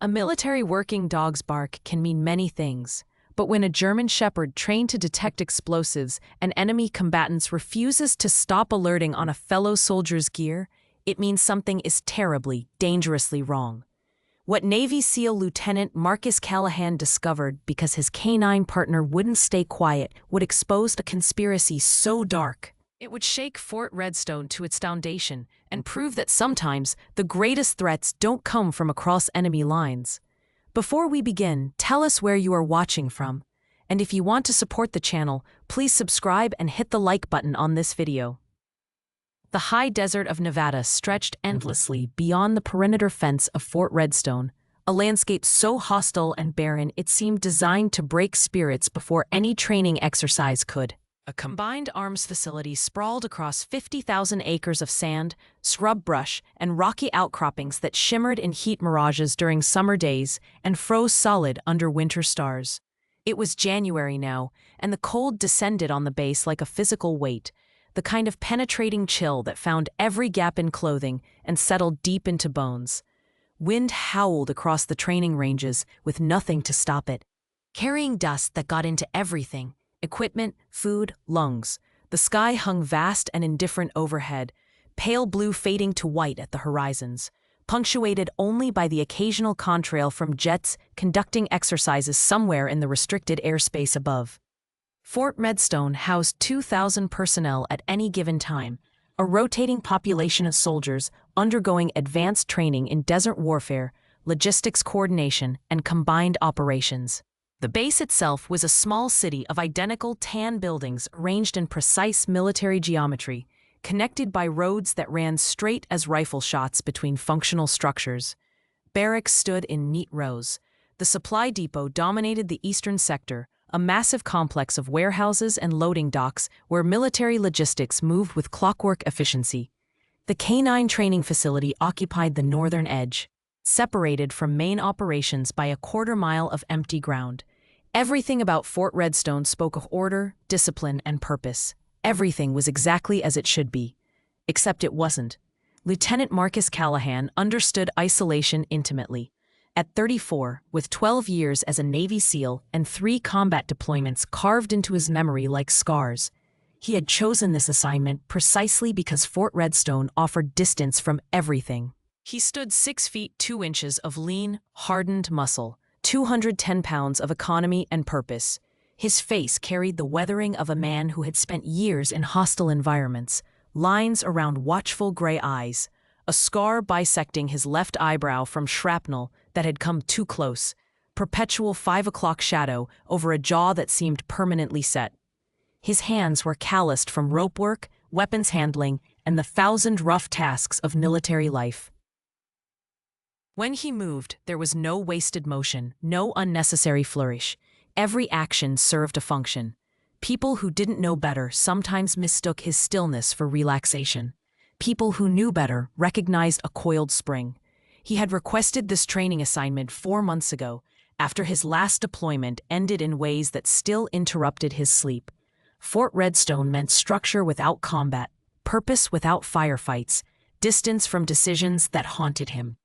A military working dog's bark can mean many things, but when a German Shepherd trained to detect explosives and enemy combatants refuses to stop alerting on a fellow soldier's gear, it means something is terribly, dangerously wrong. What Navy SEAL Lieutenant Marcus Callahan discovered because his canine partner wouldn't stay quiet would expose a conspiracy so dark it would shake Fort Redstone to its foundation and prove that sometimes the greatest threats don't come from across enemy lines. Before we begin, tell us where you are watching from. And if you want to support the channel, please subscribe and hit the like button on this video. The high desert of Nevada stretched endlessly beyond the perimeter fence of Fort Redstone, a landscape so hostile and barren it seemed designed to break spirits before any training exercise could. A combined arms facility sprawled across 50,000 acres of sand, scrub brush, and rocky outcroppings that shimmered in heat mirages during summer days and froze solid under winter stars. It was January now, and the cold descended on the base like a physical weight, the kind of penetrating chill that found every gap in clothing and settled deep into bones. Wind howled across the training ranges with nothing to stop it, carrying dust that got into everything. Equipment, food, lungs. The sky hung vast and indifferent overhead, pale blue fading to white at the horizons, punctuated only by the occasional contrail from jets conducting exercises somewhere in the restricted airspace above. Fort Redstone housed 2,000 personnel at any given time, a rotating population of soldiers undergoing advanced training in desert warfare, logistics coordination, and combined operations. The base itself was a small city of identical tan buildings arranged in precise military geometry, connected by roads that ran straight as rifle shots between functional structures. Barracks stood in neat rows. The supply depot dominated the eastern sector, a massive complex of warehouses and loading docks where military logistics moved with clockwork efficiency. The K-9 training facility occupied the northern edge, separated from main operations by a quarter-mile of empty ground. Everything about Fort Redstone spoke of order, discipline, and purpose. Everything was exactly as it should be. Except it wasn't. Lieutenant Marcus Callahan understood isolation intimately. At 34, with 12 years as a Navy SEAL and 3 combat deployments carved into his memory like scars, he had chosen this assignment precisely because Fort Redstone offered distance from everything. He stood 6 feet 2 inches of lean, hardened muscle, 210 pounds of economy and purpose. His face carried the weathering of a man who had spent years in hostile environments, lines around watchful gray eyes, a scar bisecting his left eyebrow from shrapnel that had come too close, perpetual 5 o'clock shadow over a jaw that seemed permanently set. His hands were calloused from rope work, weapons handling, and the 1,000 rough tasks of military life. When he moved, there was no wasted motion, no unnecessary flourish. Every action served a function. People who didn't know better sometimes mistook his stillness for relaxation. People who knew better recognized a coiled spring. He had requested this training assignment 4 months ago, after his last deployment ended in ways that still interrupted his sleep. Fort Redstone meant structure without combat, purpose without firefights, distance from decisions that haunted him.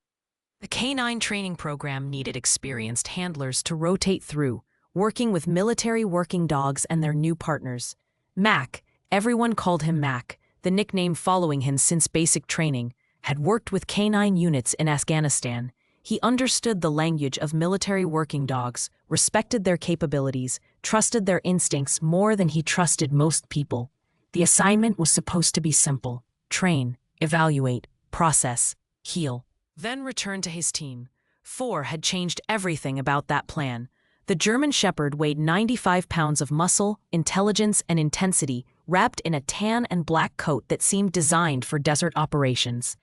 The K-9 training program needed experienced handlers to rotate through, working with military working dogs and their new partners. Mac, everyone called him Mac, the nickname following him since basic training, had worked with K-9 units in Afghanistan. He understood the language of military working dogs, respected their capabilities, trusted their instincts more than he trusted most people. The assignment was supposed to be simple: train, evaluate, process, heal, then return to his team. 4 had changed everything about that plan. The German Shepherd weighed 95 pounds of muscle, intelligence, and intensity, wrapped in a tan and black coat that seemed designed for desert operations.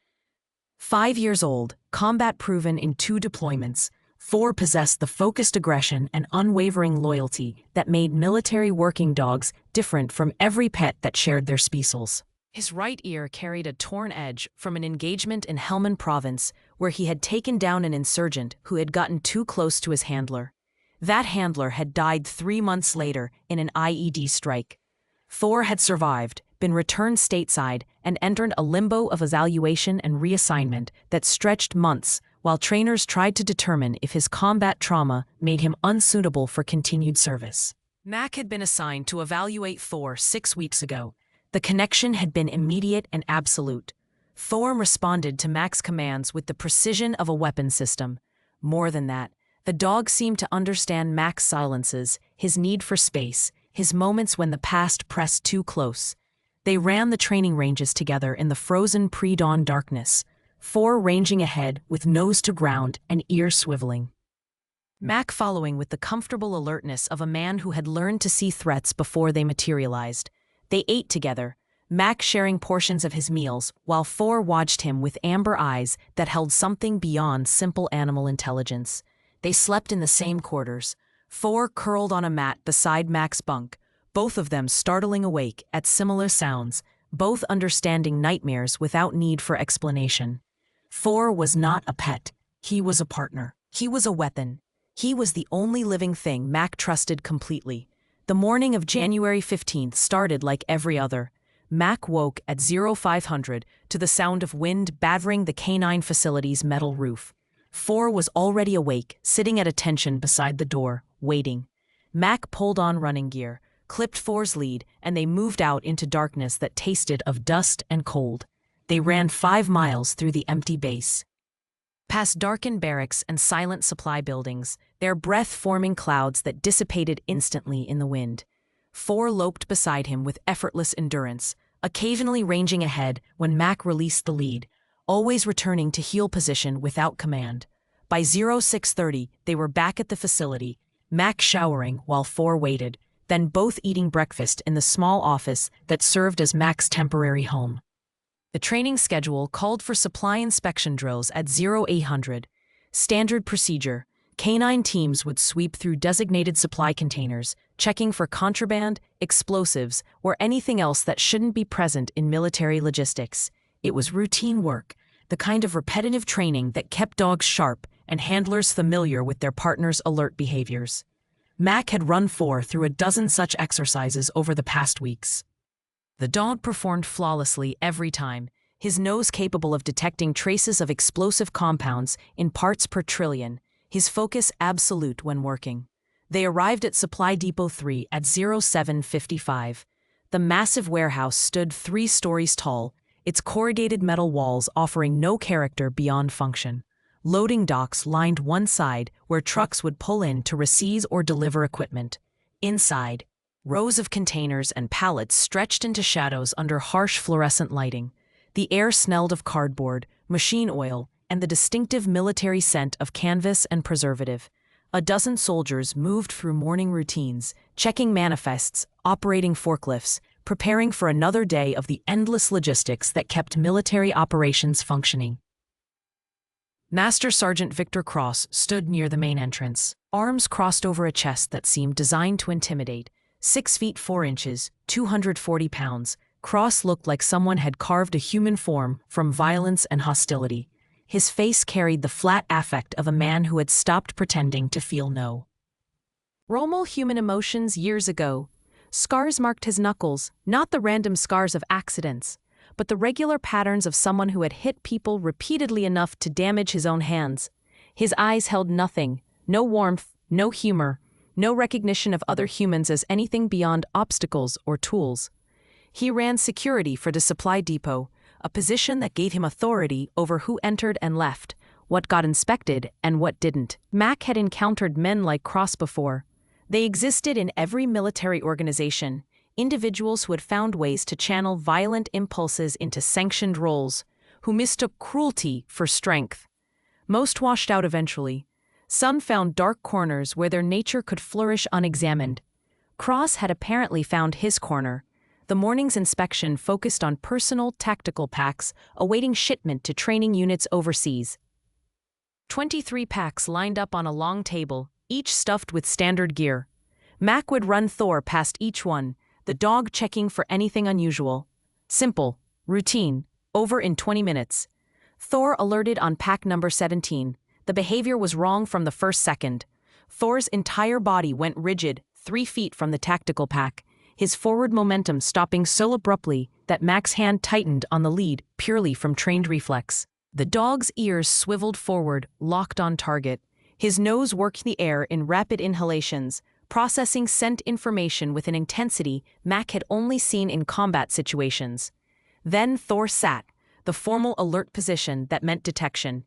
5 years old, combat-proven in 2 deployments, 4 possessed the focused aggression and unwavering loyalty that made military working dogs different from every pet that shared their species. His right ear carried a torn edge from an engagement in Helmand Province where he had taken down an insurgent who had gotten too close to his handler. That handler had died 3 months later in an IED strike. Thor had survived, been returned stateside, and entered a limbo of evaluation and reassignment that stretched months while trainers tried to determine if his combat trauma made him unsuitable for continued service. Mac had been assigned to evaluate Thor 6 weeks ago. The connection had been immediate and absolute. Thor responded to Mac's commands with the precision of a weapon system. More than that, the dog seemed to understand Mac's silences, his need for space, his moments when the past pressed too close. They ran the training ranges together in the frozen pre-dawn darkness, Thor ranging ahead with nose to ground and ear swiveling. Mac following with the comfortable alertness of a man who had learned to see threats before they materialized. They ate together, Mac sharing portions of his meals, while Thor watched him with amber eyes that held something beyond simple animal intelligence. They slept in the same quarters, Thor curled on a mat beside Mac's bunk, both of them startling awake at similar sounds, both understanding nightmares without need for explanation. Thor was not a pet, he was a partner. He was a weapon. He was the only living thing Mac trusted completely. The morning of January 15th started like every other. Mac woke at 0500 to the sound of wind battering the canine facility's metal roof. Thor was already awake, sitting at attention beside the door, waiting. Mac pulled on running gear, clipped Thor's lead, and they moved out into darkness that tasted of dust and cold. They ran 5 miles through the empty base. Past darkened barracks and silent supply buildings, their breath forming clouds that dissipated instantly in the wind. Thor loped beside him with effortless endurance, occasionally ranging ahead when Mac released the lead, always returning to heel position without command. By 0630, they were back at the facility, Mac showering while Thor waited, then both eating breakfast in the small office that served as Mac's temporary home. The training schedule called for supply inspection drills at 0800. Standard procedure. Canine teams would sweep through designated supply containers, checking for contraband, explosives, or anything else that shouldn't be present in military logistics. It was routine work, the kind of repetitive training that kept dogs sharp and handlers familiar with their partner's alert behaviors. Mac had run Thor through a dozen such exercises over the past weeks. The dog performed flawlessly every time, his nose capable of detecting traces of explosive compounds in parts per trillion, his focus absolute when working. They arrived at Supply Depot 3 at 0755. The massive warehouse stood 3 stories tall, its corrugated metal walls offering no character beyond function. Loading docks lined one side where trucks would pull in to receive or deliver equipment. Inside, rows of containers and pallets stretched into shadows under harsh fluorescent lighting. The air smelled of cardboard, machine oil, and the distinctive military scent of canvas and preservative. A dozen soldiers moved through morning routines, checking manifests, operating forklifts, preparing for another day of the endless logistics that kept military operations functioning. Master Sergeant Victor Cross stood near the main entrance, arms crossed over a chest that seemed designed to intimidate. 6 feet 4 inches, 240 pounds, Cross looked like someone had carved a human form from violence and hostility. His face carried the flat affect of a man who had stopped pretending to feel no normal human emotions years ago. Scars marked his knuckles, not the random scars of accidents, but the regular patterns of someone who had hit people repeatedly enough to damage his own hands. His eyes held nothing, no warmth, no humor, no recognition of other humans as anything beyond obstacles or tools. He ran security for the supply depot, a position that gave him authority over who entered and left, what got inspected and what didn't. Mac had encountered men like Cross before. They existed in every military organization, individuals who had found ways to channel violent impulses into sanctioned roles, who mistook cruelty for strength. Most washed out eventually. Some found dark corners where their nature could flourish unexamined. Cross had apparently found his corner. The morning's inspection focused on personal tactical packs awaiting shipment to training units overseas. 23 packs lined up on a long table, each stuffed with standard gear. Mac would run Thor past each one, the dog checking for anything unusual. Simple, routine, over in 20 minutes. Thor alerted on pack number 17. The behavior was wrong from the first second. Thor's entire body went rigid, 3 feet from the tactical pack, his forward momentum stopping so abruptly that Mac's hand tightened on the lead purely from trained reflex. The dog's ears swiveled forward, locked on target. His nose worked the air in rapid inhalations, processing scent information with an intensity Mac had only seen in combat situations. Then Thor sat, the formal alert position that meant detection.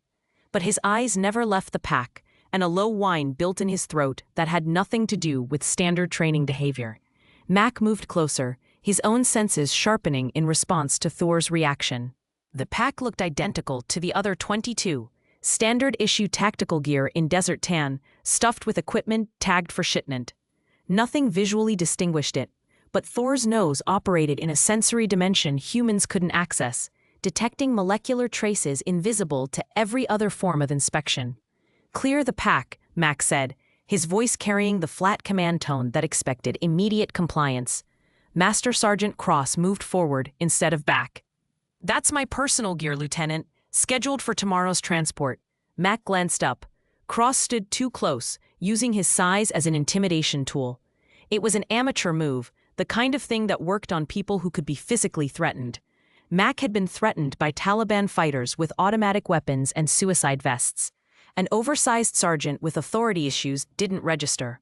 But his eyes never left the pack, and a low whine built in his throat that had nothing to do with standard training behavior. Mac moved closer, his own senses sharpening in response to Thor's reaction. The pack looked identical to the other 22, standard-issue tactical gear in desert tan, stuffed with equipment tagged for shipment. Nothing visually distinguished it, but Thor's nose operated in a sensory dimension humans couldn't access, detecting molecular traces invisible to every other form of inspection. "Clear the pack," Mac said, his voice carrying the flat command tone that expected immediate compliance. Master Sergeant Cross moved forward instead of back. "That's my personal gear, Lieutenant, scheduled for tomorrow's transport." Mac glanced up. Cross stood too close, using his size as an intimidation tool. It was an amateur move, the kind of thing that worked on people who could be physically threatened. Mac had been threatened by Taliban fighters with automatic weapons and suicide vests. An oversized sergeant with authority issues didn't register.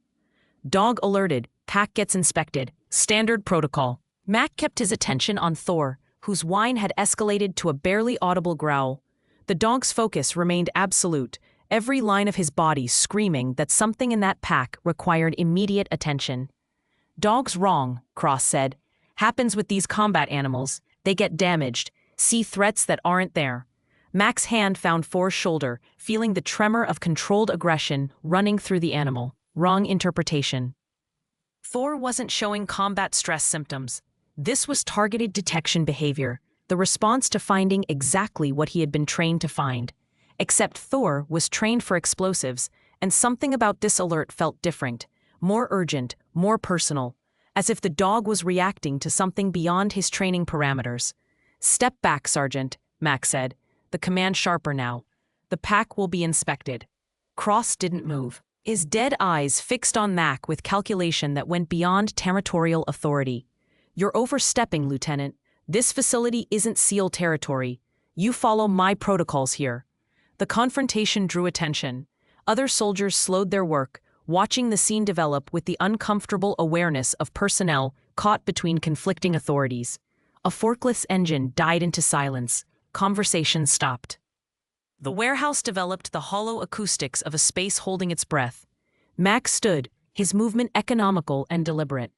"Dog alerted, pack gets inspected, standard protocol." Mac kept his attention on Thor, whose whine had escalated to a barely audible growl. The dog's focus remained absolute, every line of his body screaming that something in that pack required immediate attention. "Dog's wrong," Cross said. "Happens with these combat animals. They get damaged, see threats that aren't there." Mac's hand found Thor's shoulder, feeling the tremor of controlled aggression running through the animal. Wrong interpretation. Thor wasn't showing combat stress symptoms. This was targeted detection behavior, the response to finding exactly what he had been trained to find. Except Thor was trained for explosives, and something about this alert felt different, more urgent, more personal, as if the dog was reacting to something beyond his training parameters. "Step back, Sergeant," Mac said, the command sharper now. "The pack will be inspected." Cross didn't move, his dead eyes fixed on Mac with calculation that went beyond territorial authority. "You're overstepping, Lieutenant. This facility isn't SEAL territory. You follow my protocols here." The confrontation drew attention. Other soldiers slowed their work, watching the scene develop with the uncomfortable awareness of personnel caught between conflicting authorities. A forklift's engine died into silence. Conversation stopped. The warehouse developed the hollow acoustics of a space holding its breath. Mac stood, his movement economical and deliberate.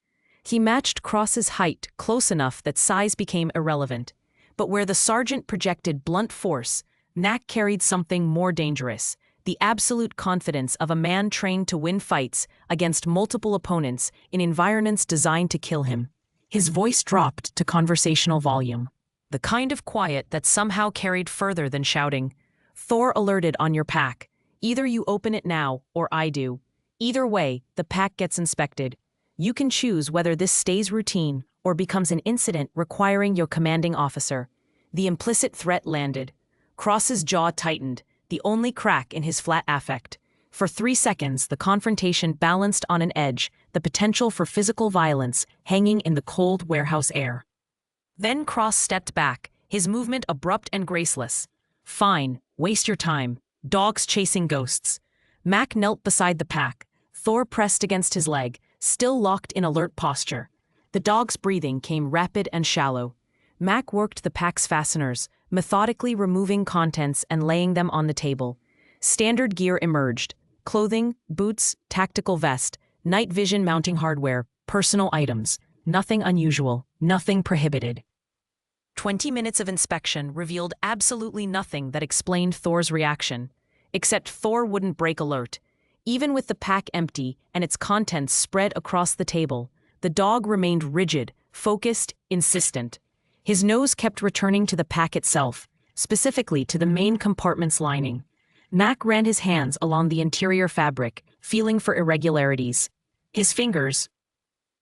He matched Cross's height close enough that size became irrelevant. But where the sergeant projected blunt force, Mac carried something more dangerous, the absolute confidence of a man trained to win fights against multiple opponents in environments designed to kill him. His voice dropped to conversational volume, the kind of quiet that somehow carried further than shouting. "Thor alerted on your pack. Either you open it now, or I do. Either way, the pack gets inspected. You can choose whether this stays routine or becomes an incident requiring your commanding officer." The implicit threat landed. Cross's jaw tightened, the only crack in his flat affect. For 3 seconds, the confrontation balanced on an edge, the potential for physical violence hanging in the cold warehouse air. Then Cross stepped back, his movement abrupt and graceless. "Fine, waste your time. Dogs chasing ghosts." Mac knelt beside the pack. Thor pressed against his leg, still locked in alert posture. The dog's breathing came rapid and shallow. Mac worked the pack's fasteners, methodically removing contents and laying them on the table. Standard gear emerged: clothing, boots, tactical vest, night vision mounting hardware, personal items. Nothing unusual, nothing prohibited. 20 minutes of inspection revealed absolutely nothing that explained Thor's reaction. Except Thor wouldn't break alert. Even with the pack empty and its contents spread across the table, the dog remained rigid, focused, insistent. His nose kept returning to the pack itself, specifically to the main compartment's lining. Mac ran his hands along the interior fabric, feeling for irregularities. His fingers,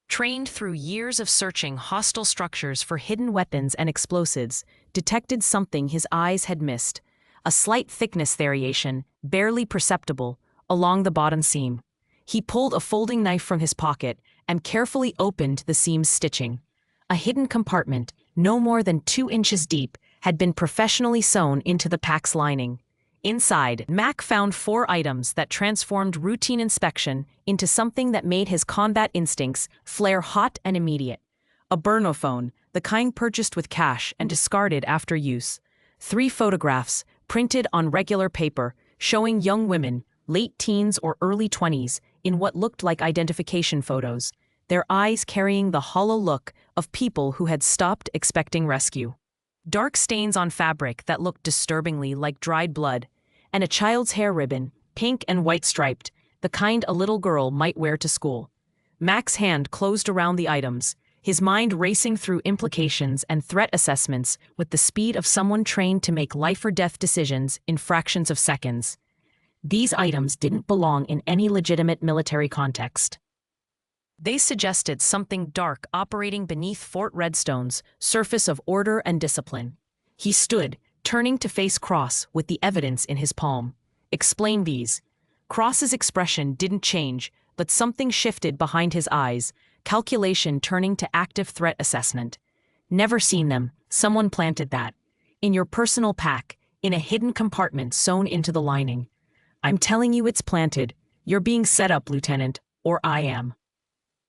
trained through years of searching hostile structures for hidden weapons and explosives, detected something his eyes had missed: a slight thickness variation, barely perceptible, along the bottom seam. He pulled a folding knife from his pocket and carefully opened the seam's stitching. A hidden compartment, no more than 2 inches deep, had been professionally sewn into the pack's lining. Inside, Mac found 4 items that transformed routine inspection into something that made his combat instincts flare hot and immediate. A burnophone, the kind purchased with cash and discarded after use. 3 photographs, printed on regular paper, showing young women, late teens or early 20s, in what looked like identification photos, their eyes carrying the hollow look of people who had stopped expecting rescue. Dark stains on fabric that looked disturbingly like dried blood, and a child's hair ribbon, pink and white striped, the kind a little girl might wear to school. Mac's hand closed around the items, his mind racing through implications and threat assessments with the speed of someone trained to make life-or-death decisions in fractions of seconds. These items didn't belong in any legitimate military context. They suggested something dark operating beneath Fort Redstone's surface of order and discipline. He stood, turning to face Cross with the evidence in his palm. "Explain these." Cross's expression didn't change, but something shifted behind his eyes, calculation turning to active threat assessment. "Never seen them. Someone planted that. In your personal pack, in a hidden compartment sewn into the lining. I'm telling you it's planted. You're being set up, Lieutenant, or I am.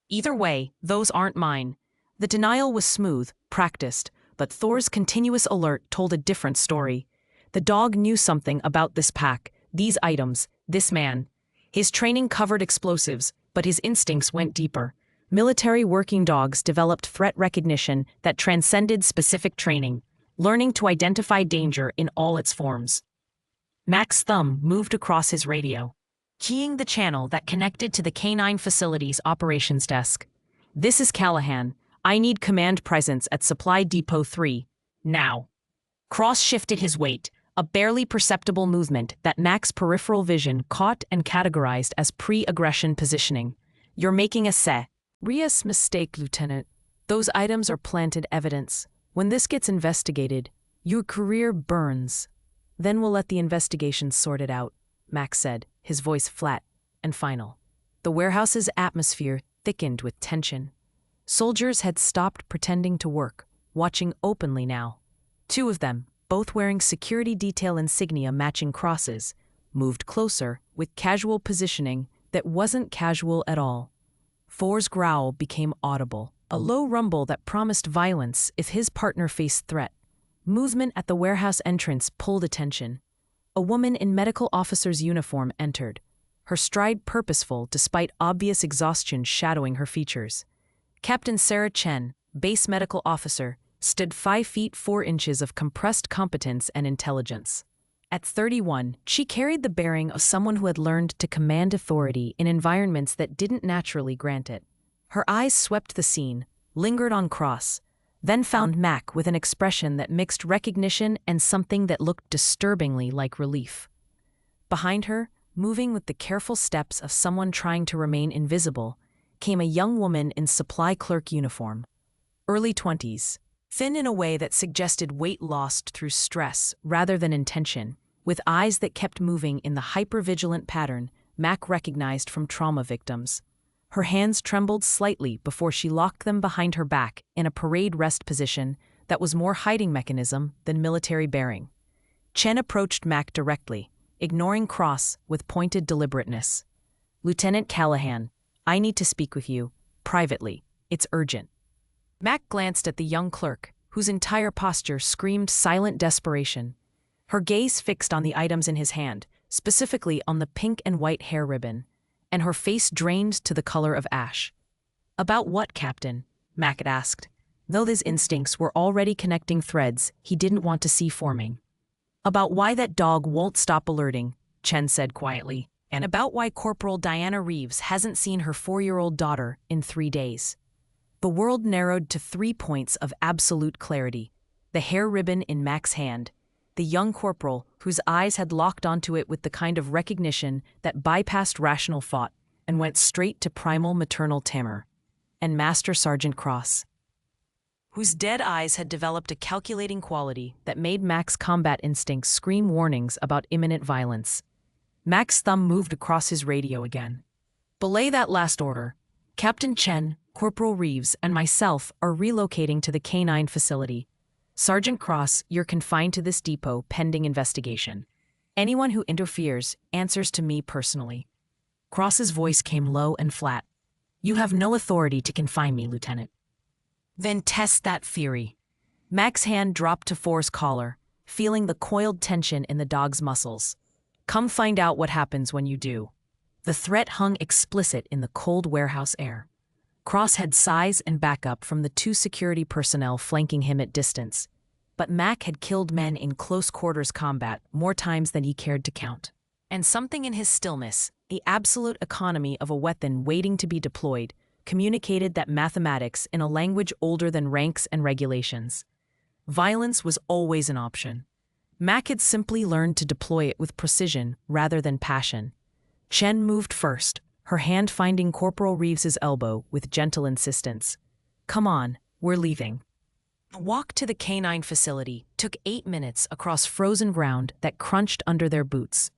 Either way, those aren't mine." The denial was smooth, practiced, but Thor's continuous alert told a different story. The dog knew something about this pack, these items, this man. His training covered explosives, but his instincts went deeper. Military working dogs developed threat recognition that transcended specific training, learning to identify danger in all its forms. Mac's thumb moved across his radio, keying the channel that connected to the K9 facility's operations desk. "This is Callahan. I need command presence at Supply Depot 3. Now." Cross shifted his weight, a barely perceptible movement that Mac's peripheral vision caught and categorized as pre-aggression positioning. "You're making a serious mistake, Lieutenant. Those items are planted evidence. When this gets investigated, your career burns. Then we'll let the investigation sort it out," Mac said, his voice flat and final. The warehouse's atmosphere thickened with tension. Soldiers had stopped pretending to work, watching openly now. 2 of them, both wearing security detail insignia matching Cross's, moved closer with casual positioning that wasn't casual at all. Thor's growl became audible, a low rumble that promised violence if his partner faced threat. Movement at the warehouse entrance pulled attention. A woman in medical officer's uniform entered, her stride purposeful despite obvious exhaustion shadowing her features. Captain Sarah Chen, base medical officer, stood 5 feet 4 inches of compressed competence and intelligence. At 31, she carried the bearing of someone who had learned to command authority in environments that didn't naturally grant it. Her eyes swept the scene, lingered on Cross, then found Mac with an expression that mixed recognition and something that looked disturbingly like relief. Behind her, moving with the careful steps of someone trying to remain invisible, came a young woman in supply clerk uniform. Early 20s, thin in a way that suggested weight lost through stress rather than intention, with eyes that kept moving in the hypervigilant pattern Mac recognized from trauma victims. Her hands trembled slightly before she locked them behind her back in a parade rest position that was more hiding mechanism than military bearing. Chen approached Mac directly, ignoring Cross with pointed deliberateness. "Lieutenant Callahan, I need to speak with you, privately. It's urgent." Mac glanced at the young clerk, whose entire posture screamed silent desperation. Her gaze fixed on the items in his hand, specifically on the pink and white hair ribbon, and her face drained to the color of ash. "About what, Captain?" Mac had asked, though his instincts were already connecting threads he didn't want to see forming. "About why that dog won't stop alerting," Chen said quietly, "and about why Corporal Diana Reeves hasn't seen her 4-year-old daughter in 3 days. The world narrowed to 3 points of absolute clarity: the hair ribbon in Mac's hand, the young corporal whose eyes had locked onto it with the kind of recognition that bypassed rational thought and went straight to primal maternal terror, and Master Sergeant Cross, whose dead eyes had developed a calculating quality that made Mac's combat instincts scream warnings about imminent violence. Mac's thumb moved across his radio again. "Belay that last order. Captain Chen, Corporal Reeves, and myself are relocating to the K9 facility. Sergeant Cross, you're confined to this depot pending investigation. Anyone who interferes answers to me personally. Cross's voice came low and flat. You have no authority to confine me, Lieutenant. Then test that theory. Mac's hand dropped to Four's collar, feeling the coiled tension in the dog's muscles. Come find out what happens when you do. The threat hung explicit in the cold warehouse air. Cross had size and backup from the 2 security personnel flanking him at distance, but Mac had killed men in close-quarters combat more times than he cared to count. And something in his stillness, the absolute economy of a weapon waiting to be deployed, communicated that mathematics in a language older than ranks and regulations. Violence was always an option. Mac had simply learned to deploy it with precision rather than passion. Chen moved first, her hand finding Corporal Reeves's elbow with gentle insistence. Come on, we're leaving. The walk to the canine facility took 8 minutes across frozen ground that crunched under their boots.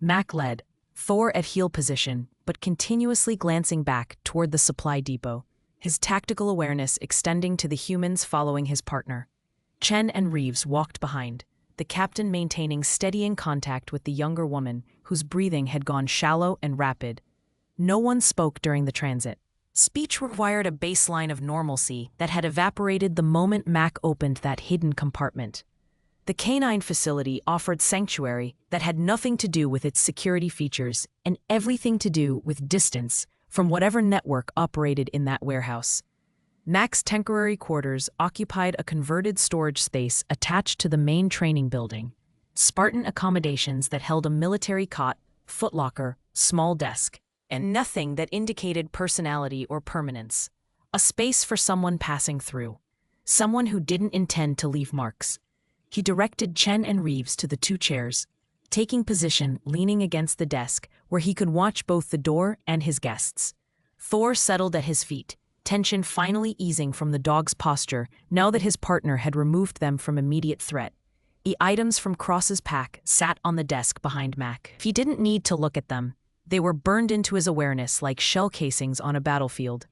Mac led, Thor at heel position, but continuously glancing back toward the supply depot, his tactical awareness extending to the humans following his partner. Chen and Reeves walked behind, the captain maintaining steadying contact with the younger woman whose breathing had gone shallow and rapid. No one spoke during the transit. Speech required a baseline of normalcy that had evaporated the moment Mac opened that hidden compartment. The canine facility offered sanctuary that had nothing to do with its security features and everything to do with distance from whatever network operated in that warehouse. Mac's temporary quarters occupied a converted storage space attached to the main training building. Spartan accommodations that held a military cot, footlocker, small desk, and nothing that indicated personality or permanence. A space for someone passing through. Someone who didn't intend to leave marks. He directed Chen and Reeves to the 2 chairs, taking position leaning against the desk where he could watch both the door and his guests. Thor settled at his feet, tension finally easing from the dog's posture now that his partner had removed them from immediate threat. The items from Cross's pack sat on the desk behind Mac. He didn't need to look at them. They were burned into his awareness like shell casings on a battlefield.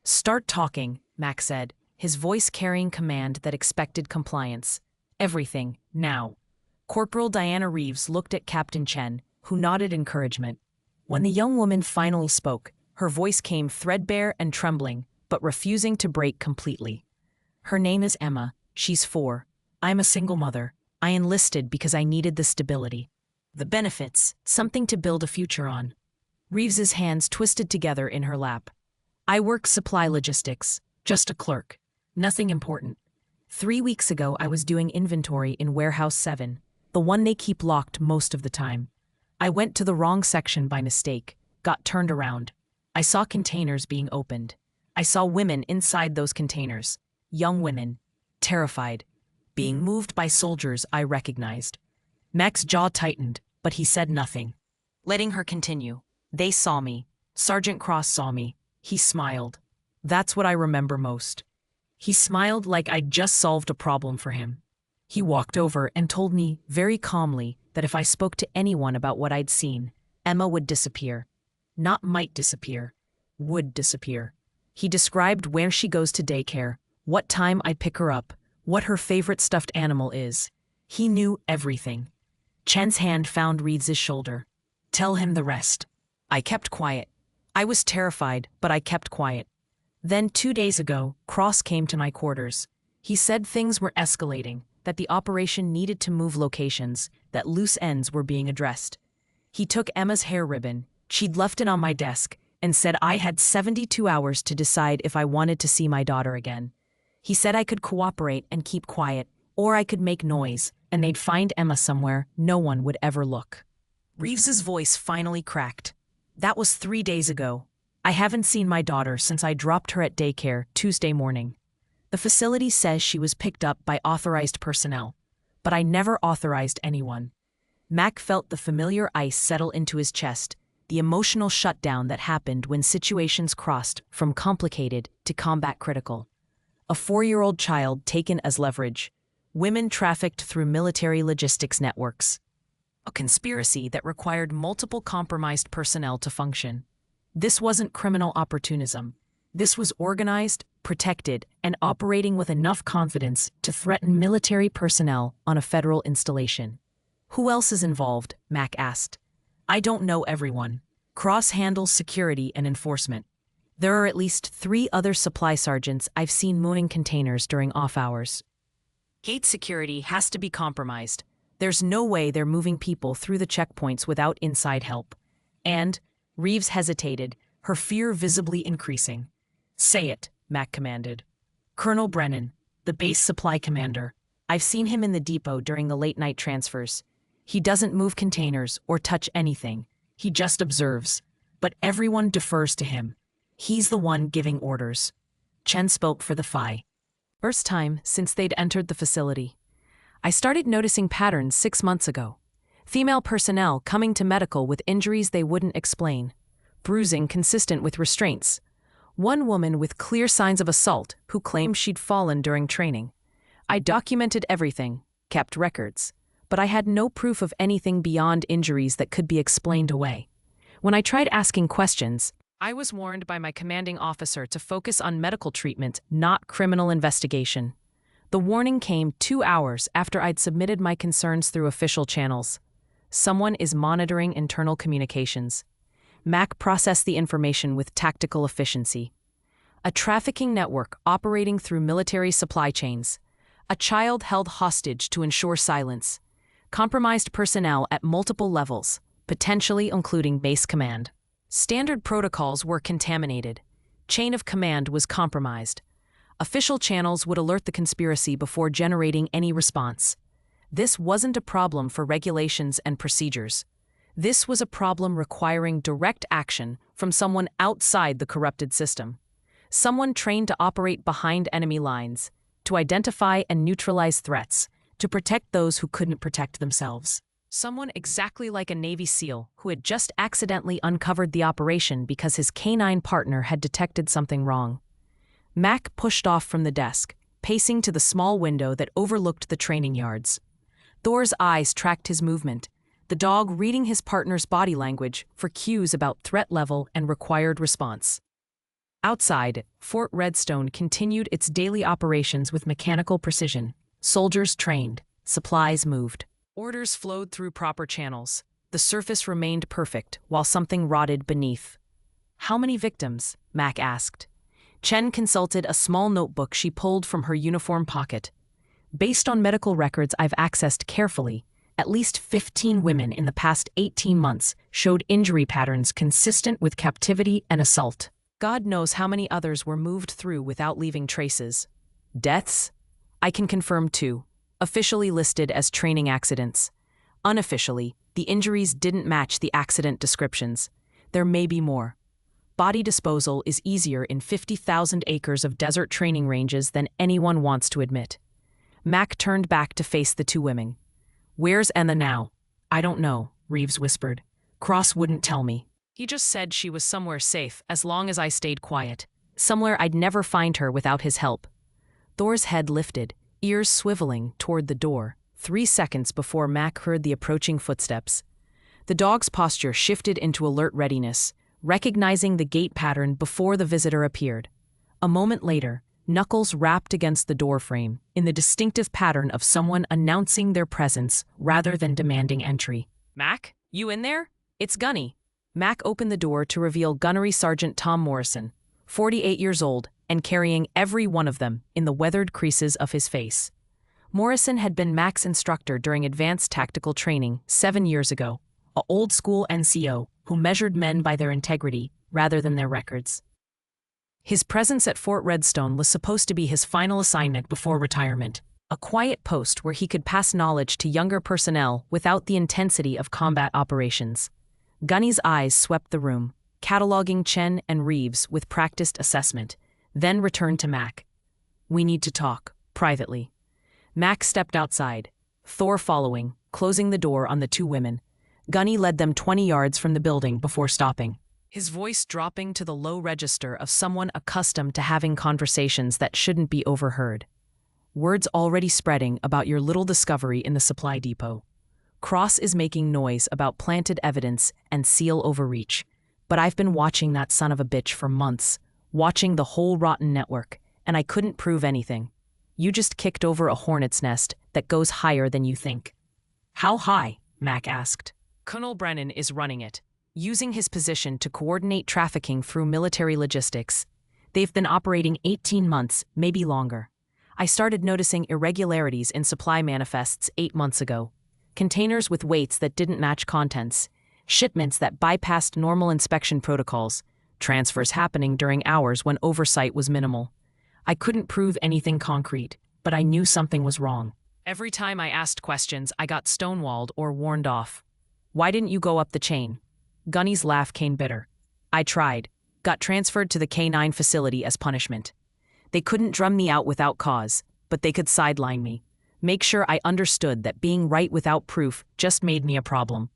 Start talking, Mac said, his voice carrying command that expected compliance. Everything, now. Corporal Diana Reeves looked at Captain Chen, who nodded encouragement. When the young woman finally spoke, her voice came threadbare and trembling, but refusing to break completely. Her name is Emma. She's 4. I'm a single mother. I enlisted because I needed the stability. The benefits, something to build a future on. Reeves's hands twisted together in her lap. I work supply logistics, just a clerk. Nothing important. 3 weeks ago I was doing inventory in Warehouse 7, the one they keep locked most of the time. I went to the wrong section by mistake, got turned around. I saw containers being opened. I saw women inside those containers, young women, terrified, being moved by soldiers I recognized. Mac's jaw tightened, but he said nothing. Letting her continue. They saw me. Sergeant Cross saw me. He smiled. That's what I remember most. He smiled like I'd just solved a problem for him. He walked over and told me very calmly that if I spoke to anyone about what I'd seen, Emma would disappear. Not might disappear. Would disappear. He described where she goes to daycare, what time I'd pick her up, what her favorite stuffed animal is. He knew everything. Chen's hand found Reeves's shoulder. Tell him the rest. I kept quiet. I was terrified, but I kept quiet. Then 2 days ago, Cross came to my quarters. He said things were escalating, that the operation needed to move locations, that loose ends were being addressed. He took Emma's hair ribbon, she'd left it on my desk, and said I had 72 hours to decide if I wanted to see my daughter again. He said I could cooperate and keep quiet, or I could make noise, and they'd find Emma somewhere no one would ever look. Reeves's voice finally cracked. That was 3 days ago. I haven't seen my daughter since I dropped her at daycare Tuesday morning. The facility says she was picked up by authorized personnel, but I never authorized anyone. Mac felt the familiar ice settle into his chest, the emotional shutdown that happened when situations crossed from complicated to combat critical. A 4-year-old child taken as leverage. Women trafficked through military logistics networks. A conspiracy that required multiple compromised personnel to function. This wasn't criminal opportunism. This was organized, protected, and operating with enough confidence to threaten military personnel on a federal installation. Who else is involved? Mac asked. I don't know everyone. Cross handles security and enforcement. There are at least 3 other supply sergeants I've seen moving containers during off hours. Gate security has to be compromised. There's no way they're moving people through the checkpoints without inside help. And, Reeves hesitated, her fear visibly increasing. Say it, Mac commanded. Colonel Brennan, the base supply commander. I've seen him in the depot during the late-night transfers. He doesn't move containers or touch anything. He just observes. But everyone defers to him. He's the one giving orders. Chen spoke for the Phi. First time since they'd entered the facility. I started noticing patterns 6 months ago. Female personnel coming to medical with injuries they wouldn't explain. Bruising consistent with restraints. One woman with clear signs of assault who claimed she'd fallen during training. I documented everything, kept records, but I had no proof of anything beyond injuries that could be explained away. When I tried asking questions, I was warned by my commanding officer to focus on medical treatment, not criminal investigation. The warning came 2 hours after I'd submitted my concerns through official channels. Someone is monitoring internal communications. Mac processed the information with tactical efficiency. A trafficking network operating through military supply chains. A child held hostage to ensure silence. Compromised personnel at multiple levels, potentially including base command. Standard protocols were contaminated. Chain of command was compromised. Official channels would alert the conspiracy before generating any response. This wasn't a problem for regulations and procedures. This was a problem requiring direct action from someone outside the corrupted system. Someone trained to operate behind enemy lines, to identify and neutralize threats, to protect those who couldn't protect themselves. Someone exactly like a Navy SEAL who had just accidentally uncovered the operation because his canine partner had detected something wrong. Mac pushed off from the desk, pacing to the small window that overlooked the training yards. Thor's eyes tracked his movement, the dog reading his partner's body language for cues about threat level and required response. Outside, Fort Redstone continued its daily operations with mechanical precision. Soldiers trained, supplies moved. Orders flowed through proper channels. The surface remained perfect, while something rotted beneath. How many victims? Mac asked. Chen consulted a small notebook she pulled from her uniform pocket. Based on medical records I've accessed carefully, at least 15 women in the past 18 months showed injury patterns consistent with captivity and assault. God knows how many others were moved through without leaving traces. Deaths? I can confirm 2, officially listed as training accidents. Unofficially, the injuries didn't match the accident descriptions. There may be more. Body disposal is easier in 50,000 acres of desert training ranges than anyone wants to admit. Mac turned back to face the 2 women. Where's Emma now? I don't know, Reeves whispered. Cross wouldn't tell me. He just said she was somewhere safe as long as I stayed quiet. Somewhere I'd never find her without his help. Thor's head lifted, ears swiveling toward the door, 3 seconds before Mac heard the approaching footsteps. The dog's posture shifted into alert readiness, recognizing the gait pattern before the visitor appeared. A moment later, knuckles rapped against the doorframe in the distinctive pattern of someone announcing their presence rather than demanding entry. Mac, you in there? It's Gunny. Mac opened the door to reveal Gunnery Sergeant Tom Morrison, 48 years old, and carrying every one of them in the weathered creases of his face. Morrison had been Mac's instructor during advanced tactical training 7 years ago, a old-school NCO who measured men by their integrity rather than their records. His presence at Fort Redstone was supposed to be his final assignment before retirement, a quiet post where he could pass knowledge to younger personnel without the intensity of combat operations. Gunny's eyes swept the room, cataloging Chen and Reeves with practiced assessment, then returned to Mac. We need to talk, privately. Mac stepped outside, Thor following, closing the door on the 2 women. Gunny led them 20 yards from the building before stopping, his voice dropping to the low register of someone accustomed to having conversations that shouldn't be overheard. Word's already spreading about your little discovery in the supply depot. Cross is making noise about planted evidence and SEAL overreach, but I've been watching that son of a bitch for months, watching the whole rotten network, and I couldn't prove anything. You just kicked over a hornet's nest that goes higher than you think." "How high?" Mac asked. Colonel Brennan is running it, using his position to coordinate trafficking through military logistics. They've been operating 18 months, maybe longer. I started noticing irregularities in supply manifests 8 months ago. Containers with weights that didn't match contents, shipments that bypassed normal inspection protocols, transfers happening during hours when oversight was minimal. I couldn't prove anything concrete, but I knew something was wrong. Every time I asked questions, I got stonewalled or warned off. "Why didn't you go up the chain?" Gunny's laugh came bitter. "I tried. Got transferred to the K9 facility as punishment. They couldn't drum me out without cause, but they could sideline me. Make sure I understood that being right without proof just made me a problem."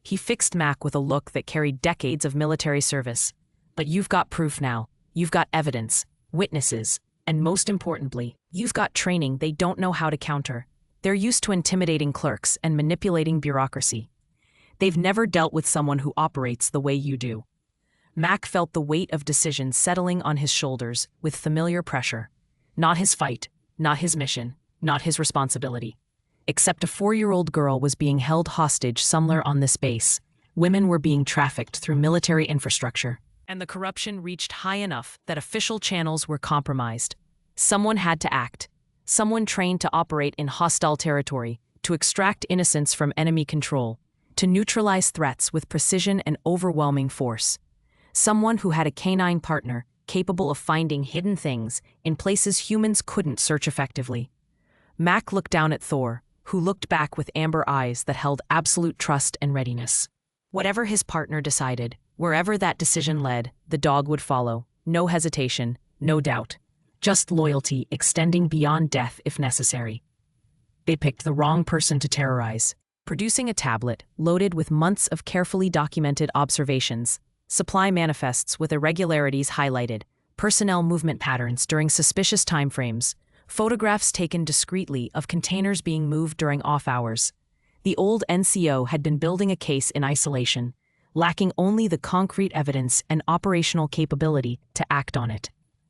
He fixed Mac with a look that carried decades of military service. "But you've got proof now. You've got evidence, witnesses, and most importantly, you've got training they don't know how to counter. They're used to intimidating clerks and manipulating bureaucracy. They've never dealt with someone who operates the way you do." Mac felt the weight of decision settling on his shoulders with familiar pressure. Not his fight, not his mission, not his responsibility. Except a 4-year-old girl was being held hostage somewhere on this base. Women were being trafficked through military infrastructure. And the corruption reached high enough that official channels were compromised. Someone had to act. Someone trained to operate in hostile territory, to extract innocence from enemy control, to neutralize threats with precision and overwhelming force. Someone who had a canine partner capable of finding hidden things in places humans couldn't search effectively. Mac looked down at Thor, who looked back with amber eyes that held absolute trust and readiness. Whatever his partner decided, wherever that decision led, the dog would follow. No hesitation, no doubt. Just loyalty extending beyond death if necessary. They picked the wrong person to terrorize. Producing a tablet loaded with months of carefully documented observations, supply manifests with irregularities highlighted, personnel movement patterns during suspicious timeframes, photographs taken discreetly of containers being moved during off hours. The old NCO had been building a case in isolation, lacking only the concrete evidence and operational capability to act on it.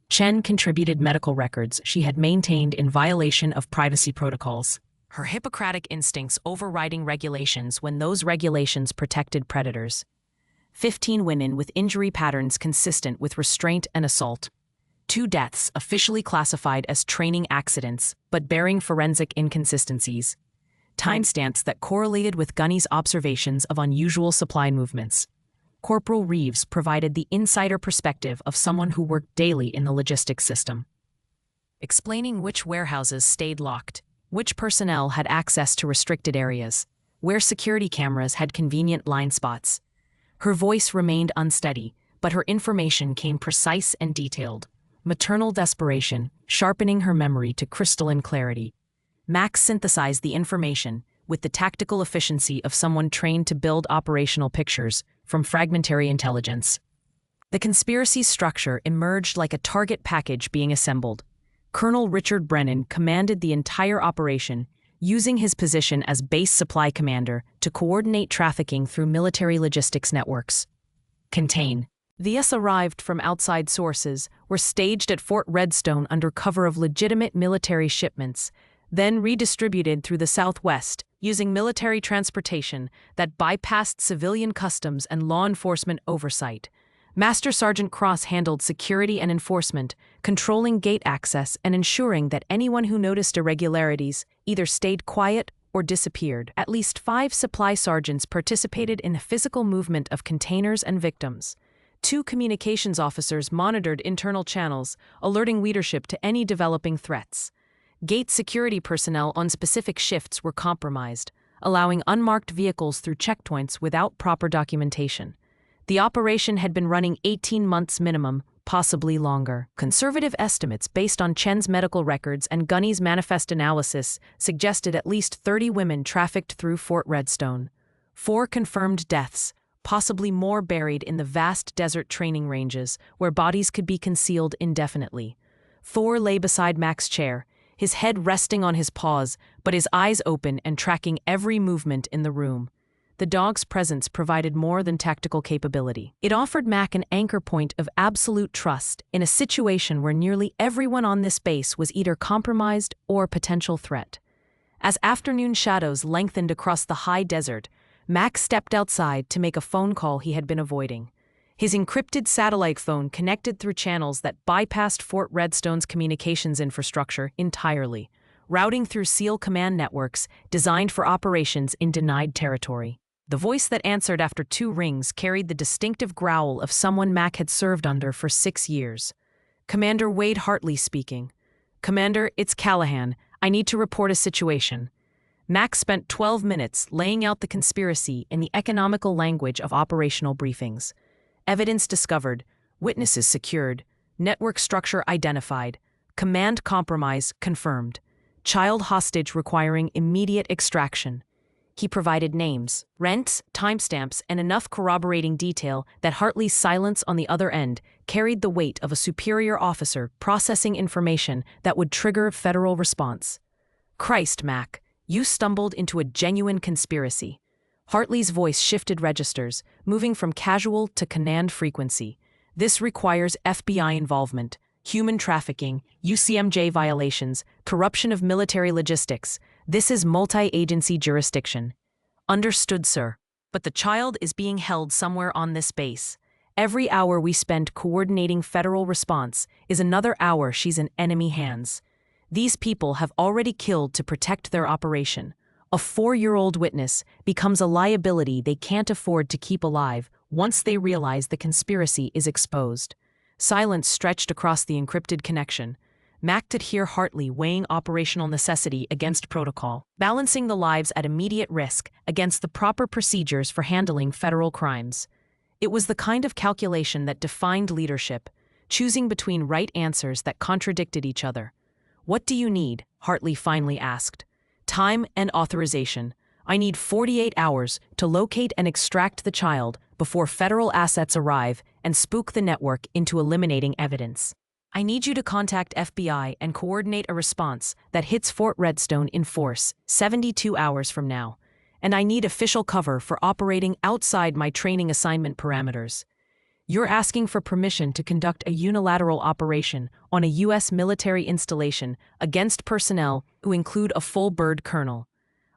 Chen contributed medical records she had maintained in violation of privacy protocols, her Hippocratic instincts overriding regulations when those regulations protected predators. 15 women with injury patterns consistent with restraint and assault. 2 deaths officially classified as training accidents, but bearing forensic inconsistencies. Timestamps that correlated with Gunny's observations of unusual supply movements. Corporal Reeves provided the insider perspective of someone who worked daily in the logistics system, explaining which warehouses stayed locked, which personnel had access to restricted areas, where security cameras had convenient blind spots. Her voice remained unsteady, but her information came precise and detailed. Maternal desperation, sharpening her memory to crystalline clarity. Max synthesized the information with the tactical efficiency of someone trained to build operational pictures from fragmentary intelligence. The conspiracy's structure emerged like a target package being assembled. Colonel Richard Brennan commanded the entire operation, using his position as base supply commander to coordinate trafficking through military logistics networks. Contain. VS arrived from outside sources, were staged at Fort Redstone under cover of legitimate military shipments, then redistributed through the Southwest using military transportation that bypassed civilian customs and law enforcement oversight. Master Sergeant Cross handled security and enforcement, controlling gate access and ensuring that anyone who noticed irregularities either stayed quiet or disappeared. At least 5 supply sergeants participated in the physical movement of containers and victims. 2 communications officers monitored internal channels, alerting leadership to any developing threats. Gate security personnel on specific shifts were compromised, allowing unmarked vehicles through checkpoints without proper documentation. The operation had been running 18 months minimum, possibly longer. Conservative estimates based on Chen's medical records and Gunny's manifest analysis suggested at least 30 women trafficked through Fort Redstone. 4 confirmed deaths, possibly more buried in the vast desert training ranges where bodies could be concealed indefinitely. Thor lay beside Mac's chair, his head resting on his paws, but his eyes open and tracking every movement in the room. the dog's presence provided more than tactical capability. It offered Mac an anchor point of absolute trust in a situation where nearly everyone on this base was either compromised or a potential threat. As afternoon shadows lengthened across the high desert, Mac stepped outside to make a phone call he had been avoiding. His encrypted satellite phone connected through channels that bypassed Fort Redstone's communications infrastructure entirely, routing through SEAL command networks designed for operations in denied territory. The voice that answered after 2 rings carried the distinctive growl of someone Mac had served under for 6 years. Commander Wade Hartley speaking. "Commander, it's Callahan. I need to report a situation." Mac spent 12 minutes laying out the conspiracy in the economical language of operational briefings. Evidence discovered, witnesses secured, network structure identified, command compromise confirmed, child hostage requiring immediate extraction. He provided names, rents, timestamps, and enough corroborating detail that Hartley's silence on the other end carried the weight of a superior officer processing information that would trigger federal response. "Christ, Mac, you stumbled into a genuine conspiracy." Hartley's voice shifted registers, moving from casual to command frequency. "This requires FBI involvement, human trafficking, UCMJ violations, corruption of military logistics. This is multi-agency jurisdiction." "Understood, sir. But the child is being held somewhere on this base. Every hour we spend coordinating federal response is another hour she's in enemy hands. These people have already killed to protect their operation. A 4-year-old witness becomes a liability they can't afford to keep alive once they realize the conspiracy is exposed." Silence stretched across the encrypted connection. Mac could hear Hartley weighing operational necessity against protocol, balancing the lives at immediate risk against the proper procedures for handling federal crimes. It was the kind of calculation that defined leadership, choosing between right answers that contradicted each other. "What do you need?" Hartley finally asked. "Time and authorization. I need 48 hours to locate and extract the child before federal assets arrive and spook the network into eliminating evidence. I need you to contact FBI and coordinate a response that hits Fort Redstone in force 72 hours from now. And I need official cover for operating outside my training assignment parameters. You're asking for permission to conduct a unilateral operation on a U.S. military installation against personnel who include a full bird colonel.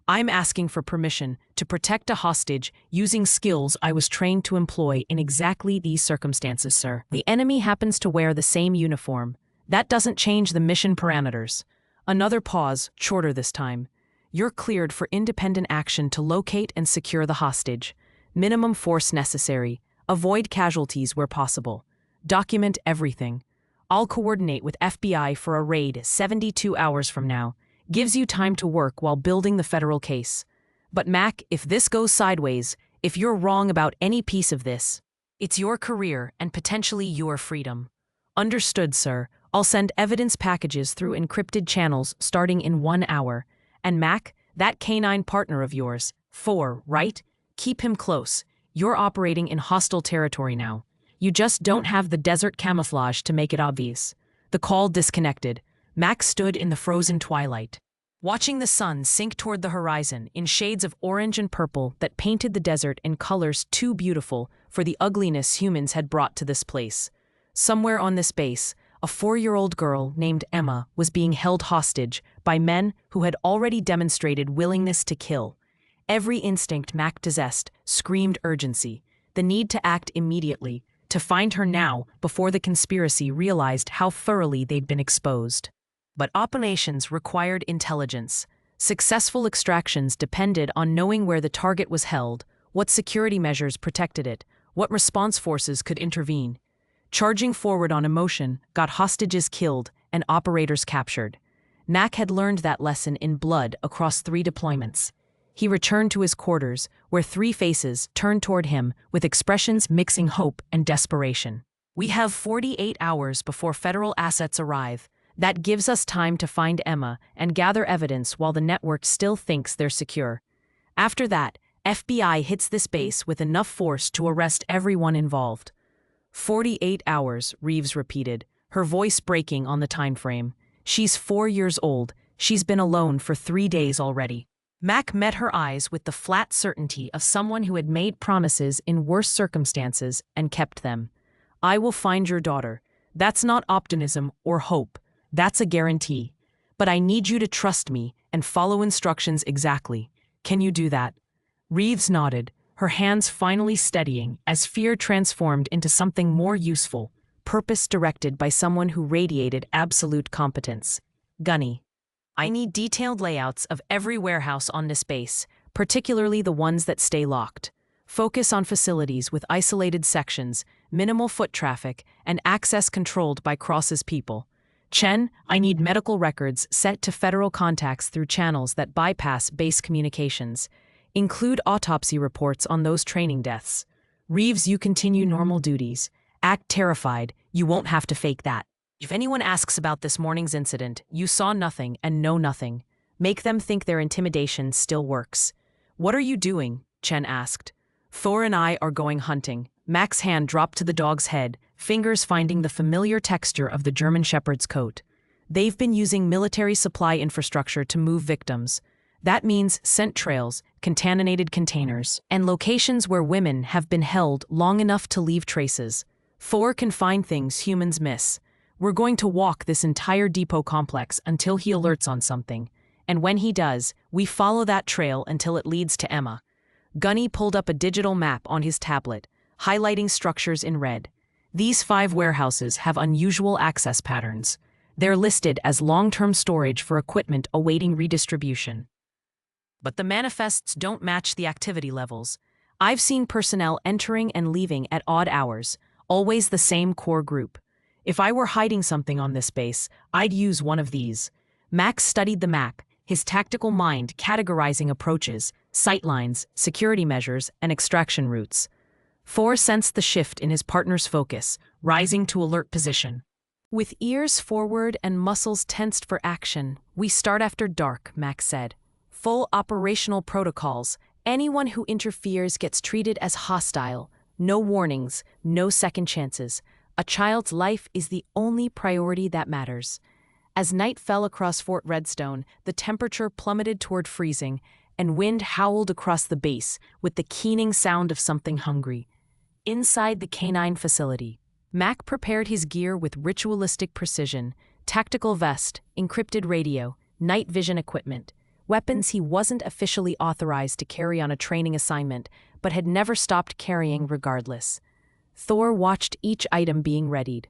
I'm asking for permission to protect a hostage using skills I was trained to employ in exactly these circumstances, sir. The enemy happens to wear the same uniform. That doesn't change the mission parameters." Another pause, shorter this time. "You're cleared for independent action to locate and secure the hostage. Minimum force necessary. Avoid casualties where possible. Document everything. I'll coordinate with FBI for a raid 72 hours from now. Gives you time to work while building the federal case. But Mac, if this goes sideways, if you're wrong about any piece of this, it's your career and potentially your freedom." "Understood, sir. I'll send evidence packages through encrypted channels starting in 1 hour. And Mac, that canine partner of yours, 4, right? Keep him close. You're operating in hostile territory now. You just don't have the desert camouflage to make it obvious." The call disconnected. Mac stood in the frozen twilight, watching the sun sink toward the horizon in shades of orange and purple that painted the desert in colors too beautiful for the ugliness humans had brought to this place. Somewhere on this base, a 4-year-old girl named Emma was being held hostage by men who had already demonstrated willingness to kill. Every instinct Mac possessed screamed urgency, the need to act immediately, to find her now before the conspiracy realized how thoroughly they'd been exposed. But operations required intelligence. Successful extractions depended on knowing where the target was held, what security measures protected it, what response forces could intervene. Charging forward on emotion got hostages killed and operators captured. Mac had learned that lesson in blood across 3 deployments. He returned to his quarters, where 3 faces turned toward him with expressions mixing hope and desperation. "We have 48 hours before federal assets arrive. That gives us time to find Emma and gather evidence while the network still thinks they're secure. After that, FBI hits this base with enough force to arrest everyone involved." 48 hours, Reeves repeated, her voice breaking on the time frame. "She's 4 years old. She's been alone for 3 days already." Mac met her eyes with the flat certainty of someone who had made promises in worse circumstances and kept them. I will find your daughter. That's not optimism or hope. That's a guarantee. But I need you to trust me and follow instructions exactly. Can you do that? Reeves nodded, her hands finally steadying as fear transformed into something more useful, purpose-directed by someone who radiated absolute competence. Gunny. I need detailed layouts of every warehouse on this base, particularly the ones that stay locked. Focus on facilities with isolated sections, minimal foot traffic, and access controlled by Cross's people. Chen, I need medical records set to federal contacts through channels that bypass base communications. Include autopsy reports on those training deaths. Reeves, you continue normal duties. Act terrified, you won't have to fake that. If anyone asks about this morning's incident, you saw nothing and know nothing. Make them think their intimidation still works. What are you doing? Chen asked. Thor and I are going hunting. Mac's hand dropped to the dog's head, fingers finding the familiar texture of the German Shepherd's coat. They've been using military supply infrastructure to move victims. That means scent trails, contaminated containers, and locations where women have been held long enough to leave traces. Thor can find things humans miss. We're going to walk this entire depot complex until he alerts on something. And when he does, we follow that trail until it leads to Emma. Gunny pulled up a digital map on his tablet, highlighting structures in red. These 5 warehouses have unusual access patterns. They're listed as long-term storage for equipment awaiting redistribution. But the manifests don't match the activity levels. I've seen personnel entering and leaving at odd hours, always the same core group. If I were hiding something on this base, I'd use one of these. Max studied the map, his tactical mind categorizing approaches, sightlines, security measures, and extraction routes. Thor sensed the shift in his partner's focus, rising to alert position. With ears forward and muscles tensed for action, we start after dark, Max said. Full operational protocols. Anyone who interferes gets treated as hostile. No warnings, no second chances. A child's life is the only priority that matters. As night fell across Fort Redstone, the temperature plummeted toward freezing, and wind howled across the base with the keening sound of something hungry. Inside the canine facility, Mac prepared his gear with ritualistic precision: tactical vest, encrypted radio, night vision equipment, weapons he wasn't officially authorized to carry on a training assignment, but had never stopped carrying regardless. Thor watched each item being readied,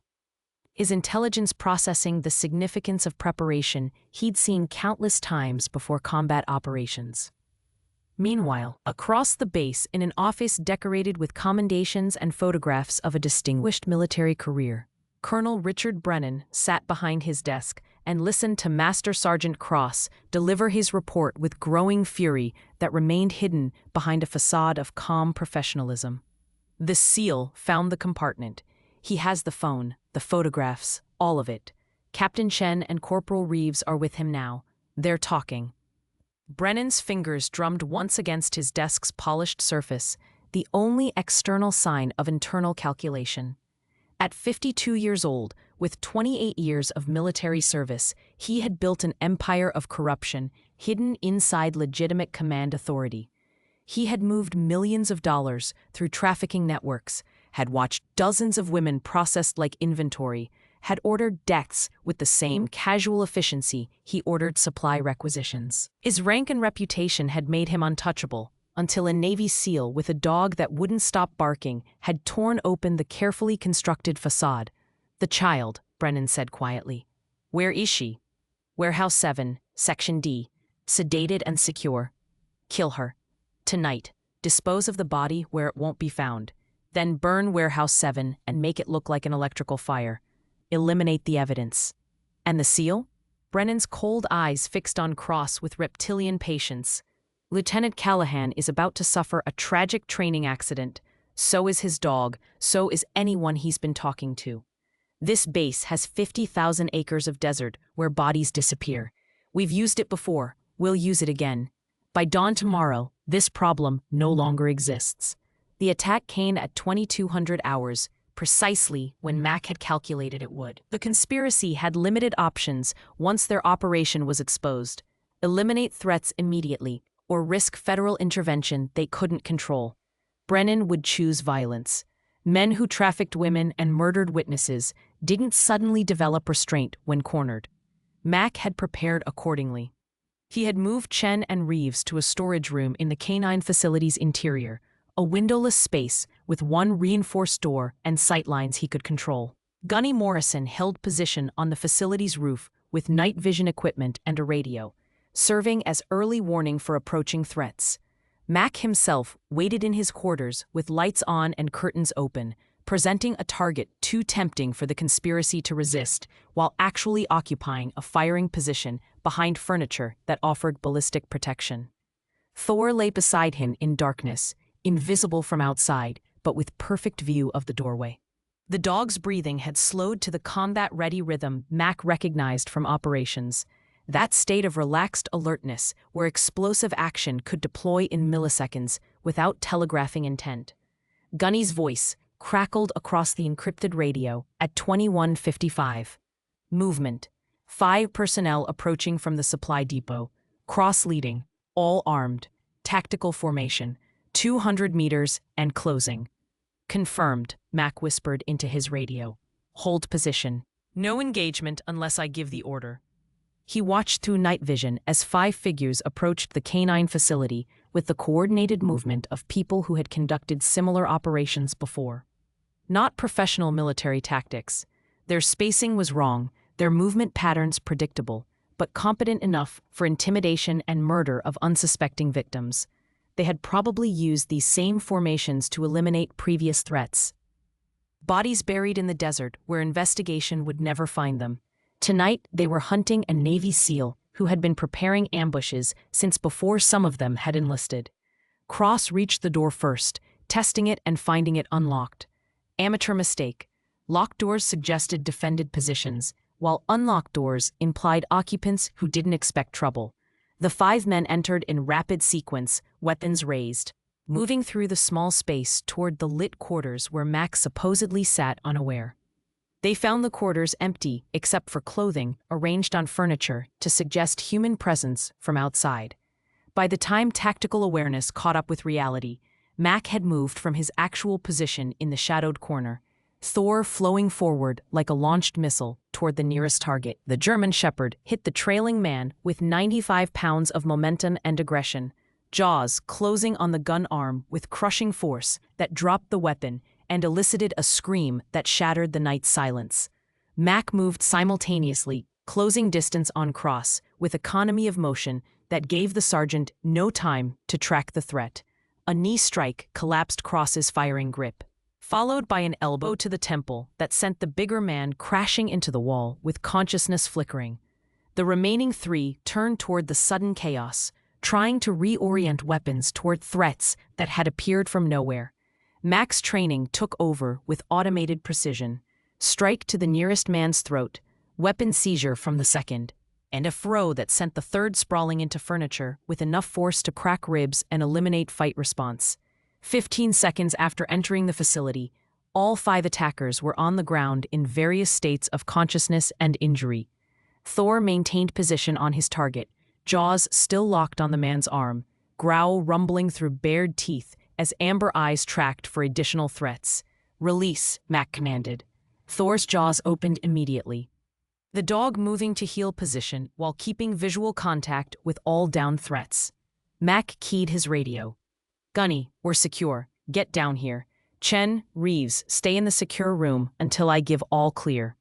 his intelligence processing the significance of preparation he'd seen countless times before combat operations. Meanwhile, across the base, in an office decorated with commendations and photographs of a distinguished military career, Colonel Richard Brennan sat behind his desk and listened to Master Sergeant Cross deliver his report with growing fury that remained hidden behind a facade of calm professionalism. The SEAL found the compartment. He has the phone, the photographs, all of it. Captain Chen and Corporal Reeves are with him now. They're talking. Brennan's fingers drummed once against his desk's polished surface, the only external sign of internal calculation. At 52 years old, with 28 years of military service, he had built an empire of corruption hidden inside legitimate command authority. He had moved millions of dollars through trafficking networks, had watched dozens of women processed like inventory, had ordered deaths with the same casual efficiency he ordered supply requisitions. His rank and reputation had made him untouchable, until a Navy SEAL with a dog that wouldn't stop barking had torn open the carefully constructed facade. The child, Brennan said quietly. Where is she? Warehouse 7, Section D, sedated and secure. Kill her. Tonight, dispose of the body where it won't be found. Then burn Warehouse 7 and make it look like an electrical fire. Eliminate the evidence. And the SEAL? Brennan's cold eyes fixed on Cross with reptilian patience. Lieutenant Callahan is about to suffer a tragic training accident. So is his dog. So is anyone he's been talking to. This base has 50,000 acres of desert where bodies disappear. We've used it before. We'll use it again. By dawn tomorrow, this problem no longer exists. The attack came at 2200 hours, precisely when Mac had calculated it would. The conspiracy had limited options once their operation was exposed. Eliminate threats immediately, or risk federal intervention they couldn't control. Brennan would choose violence. Men who trafficked women and murdered witnesses didn't suddenly develop restraint when cornered. Mack had prepared accordingly. He had moved Chen and Reeves to a storage room in the canine facility's interior, a windowless space with one reinforced door and sightlines he could control. Gunny Morrison held position on the facility's roof with night vision equipment and a radio, serving as early warning for approaching threats. Mack himself waited in his quarters with lights on and curtains open, presenting a target too tempting for the conspiracy to resist, while actually occupying a firing position behind furniture that offered ballistic protection. Thor lay beside him in darkness, invisible from outside, but with perfect view of the doorway. The dog's breathing had slowed to the combat-ready rhythm Mack recognized from operations. That state of relaxed alertness where explosive action could deploy in milliseconds without telegraphing intent. Gunny's voice crackled across the encrypted radio at 21:55. Movement. 5 personnel approaching from the supply depot, cross-leading, all armed, tactical formation, 200 meters and closing. Confirmed, Mack whispered into his radio. Hold position. No engagement unless I give the order. He watched through night vision as 5 figures approached the canine facility with the coordinated movement of people who had conducted similar operations before. Not professional military tactics. Their spacing was wrong, their movement patterns predictable, but competent enough for intimidation and murder of unsuspecting victims. They had probably used these same formations to eliminate previous threats. Bodies buried in the desert where investigation would never find them. Tonight, they were hunting a Navy SEAL who had been preparing ambushes since before some of them had enlisted. Cross reached the door first, testing it and finding it unlocked. Amateur mistake. Locked doors suggested defended positions, while unlocked doors implied occupants who didn't expect trouble. The 5 men entered in rapid sequence, weapons raised, moving through the small space toward the lit quarters where Mack supposedly sat unaware. They found the quarters empty except for clothing arranged on furniture to suggest human presence from outside. By the time tactical awareness caught up with reality, Mack had moved from his actual position in the shadowed corner, Thor flowing forward like a launched missile toward the nearest target. The German Shepherd hit the trailing man with 95 pounds of momentum and aggression, jaws closing on the gun arm with crushing force that dropped the weapon and elicited a scream that shattered the night's silence. Mack moved simultaneously, closing distance on Cross, with economy of motion that gave the sergeant no time to track the threat. A knee strike collapsed Cross's firing grip, followed by an elbow to the temple that sent the bigger man crashing into the wall with consciousness flickering. The remaining 3 turned toward the sudden chaos, trying to reorient weapons toward threats that had appeared from nowhere. Mack's training took over with automated precision. Strike to the nearest man's throat, weapon seizure from the second, and a throw that sent the third sprawling into furniture with enough force to crack ribs and eliminate fight response. 15 seconds after entering the facility, all 5 attackers were on the ground in various states of consciousness and injury. Thor maintained position on his target, jaws still locked on the man's arm, growl rumbling through bared teeth as amber eyes tracked for additional threats. Release, Mack commanded. Thor's jaws opened immediately, the dog moving to heel position while keeping visual contact with all down threats. Mack keyed his radio. Gunny, we're secure. Get down here. Chen, Reeves, stay in the secure room until I give all clear.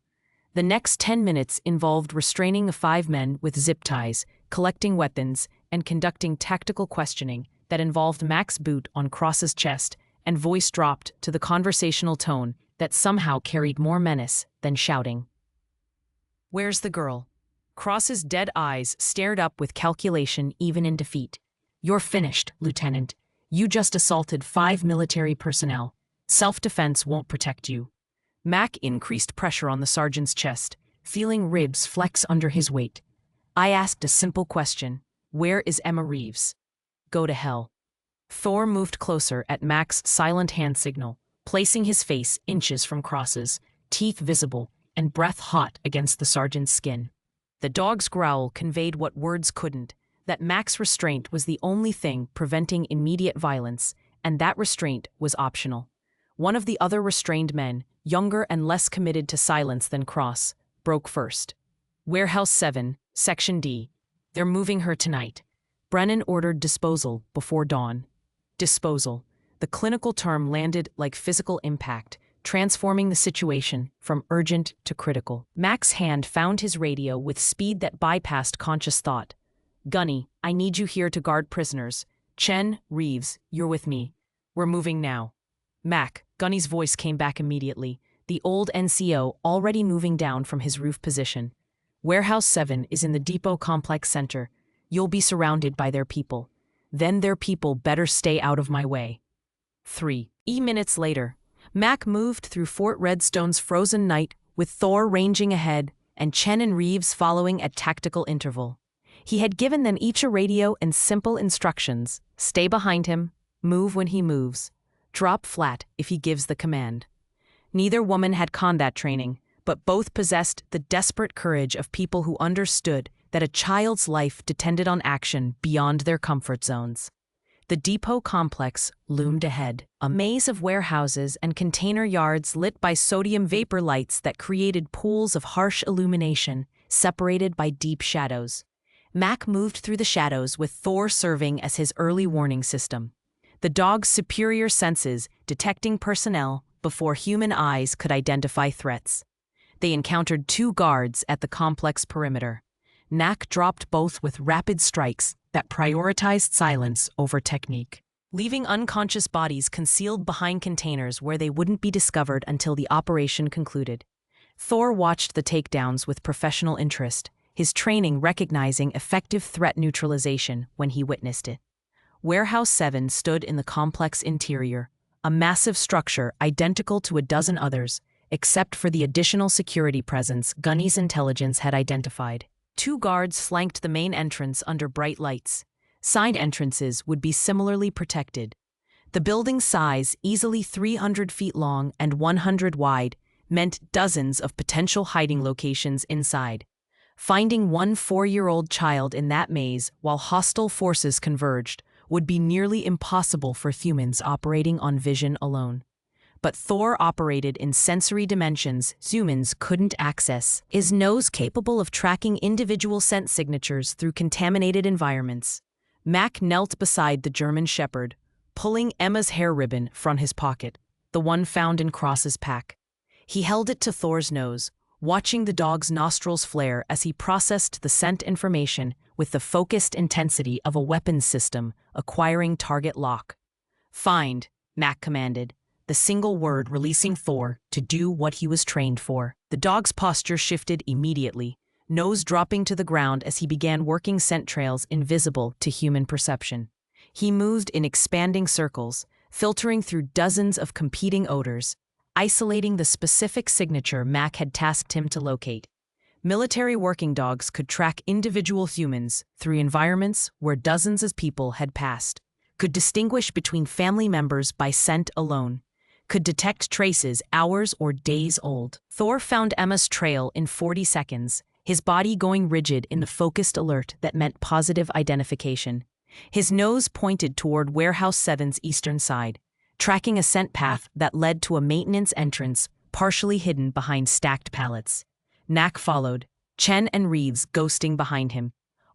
The next 10 minutes involved restraining the 5 men with zip ties, collecting weapons, and conducting tactical questioning that involved Mack's boot on Cross's chest and voice dropped to the conversational tone that somehow carried more menace than shouting. Where's the girl? Cross's dead eyes stared up with calculation even in defeat. You're finished, Lieutenant. You just assaulted 5 military personnel. Self-defense won't protect you. Mack increased pressure on the sergeant's chest, feeling ribs flex under his weight. I asked a simple question. Where is Emma Reeves? Go to hell. Thor moved closer at Mack's silent hand signal, placing his face inches from Cross's, teeth visible and breath hot against the sergeant's skin. The dog's growl conveyed what words couldn't, that Mac's restraint was the only thing preventing immediate violence, and that restraint was optional. One of the other restrained men, younger and less committed to silence than Cross, broke first. Warehouse 7, Section D. They're moving her tonight. Brennan ordered disposal before dawn. Disposal. The clinical term landed like physical impact, transforming the situation from urgent to critical. Mac's hand found his radio with speed that bypassed conscious thought. Gunny, I need you here to guard prisoners. Chen, Reeves, you're with me. We're moving now. Mac, Gunny's voice came back immediately, the old NCO already moving down from his roof position. Warehouse 7 is in the depot complex center. You'll be surrounded by their people. Then their people better stay out of my way. 3 minutes later, Mac moved through Fort Redstone's frozen night with Thor ranging ahead and Chen and Reeves following at tactical interval. He had given them each a radio and simple instructions: stay behind him, move when he moves, drop flat if he gives the command. Neither woman had combat training, but both possessed the desperate courage of people who understood that a child's life depended on action beyond their comfort zones. The depot complex loomed ahead, a maze of warehouses and container yards lit by sodium vapor lights that created pools of harsh illumination, separated by deep shadows. Mac moved through the shadows with Thor serving as his early warning system. The dog's superior senses detecting personnel before human eyes could identify threats. They encountered 2 guards at the complex perimeter. Mac dropped both with rapid strikes that prioritized silence over technique, leaving unconscious bodies concealed behind containers where they wouldn't be discovered until the operation concluded. Thor watched the takedowns with professional interest, his training recognizing effective threat neutralization when he witnessed it. Warehouse 7 stood in the complex interior, a massive structure identical to a dozen others, except for the additional security presence Gunny's intelligence had identified. 2 guards flanked the main entrance under bright lights. Side entrances would be similarly protected. The building's size, easily 300 feet long and 100 wide, meant dozens of potential hiding locations inside. Finding one 4-year-old child in that maze while hostile forces converged would be nearly impossible for humans operating on vision alone. But Thor operated in sensory dimensions humans couldn't access, his nose capable of tracking individual scent signatures through contaminated environments. Mac knelt beside the German shepherd, pulling Emma's hair ribbon from his pocket, the one found in Cross's pack. He held it to Thor's nose, watching the dog's nostrils flare as he processed the scent information with the focused intensity of a weapons system acquiring target lock. "Find," Mac commanded, the single word releasing Thor to do what he was trained for. The dog's posture shifted immediately, nose dropping to the ground as he began working scent trails invisible to human perception. He moved in expanding circles, filtering through dozens of competing odors, isolating the specific signature Mac had tasked him to locate. Military working dogs could track individual humans through environments where dozens of people had passed, could distinguish between family members by scent alone, could detect traces hours or days old. Thor found Emma's trail in 40 seconds, his body going rigid in the focused alert that meant positive identification. His nose pointed toward Warehouse 7's eastern side, tracking a scent path that led to a maintenance entrance partially hidden behind stacked pallets. Mac followed, Chen and Reeves ghosting behind him,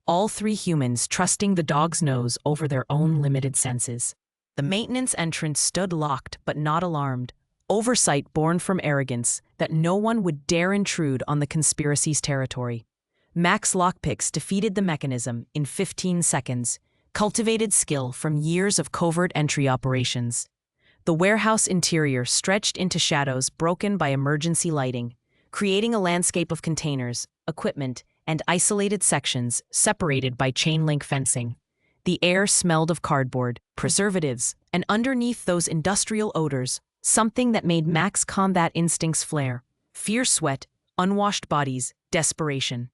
all 3 humans trusting the dog's nose over their own limited senses. The maintenance entrance stood locked but not alarmed, oversight born from arrogance that no one would dare intrude on the conspiracy's territory. Mac's lockpicks defeated the mechanism in 15 seconds, cultivated skill from years of covert entry operations. The warehouse interior stretched into shadows broken by emergency lighting, creating a landscape of containers, equipment, and isolated sections separated by chain-link fencing. The air smelled of cardboard, preservatives, and underneath those industrial odors, something that made Mac's combat instincts flare: fierce sweat, unwashed bodies, desperation.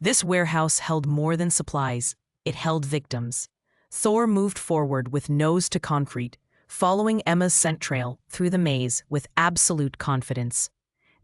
This warehouse held more than supplies, it held victims. Thor moved forward with nose to concrete, following Emma's scent trail through the maze with absolute confidence.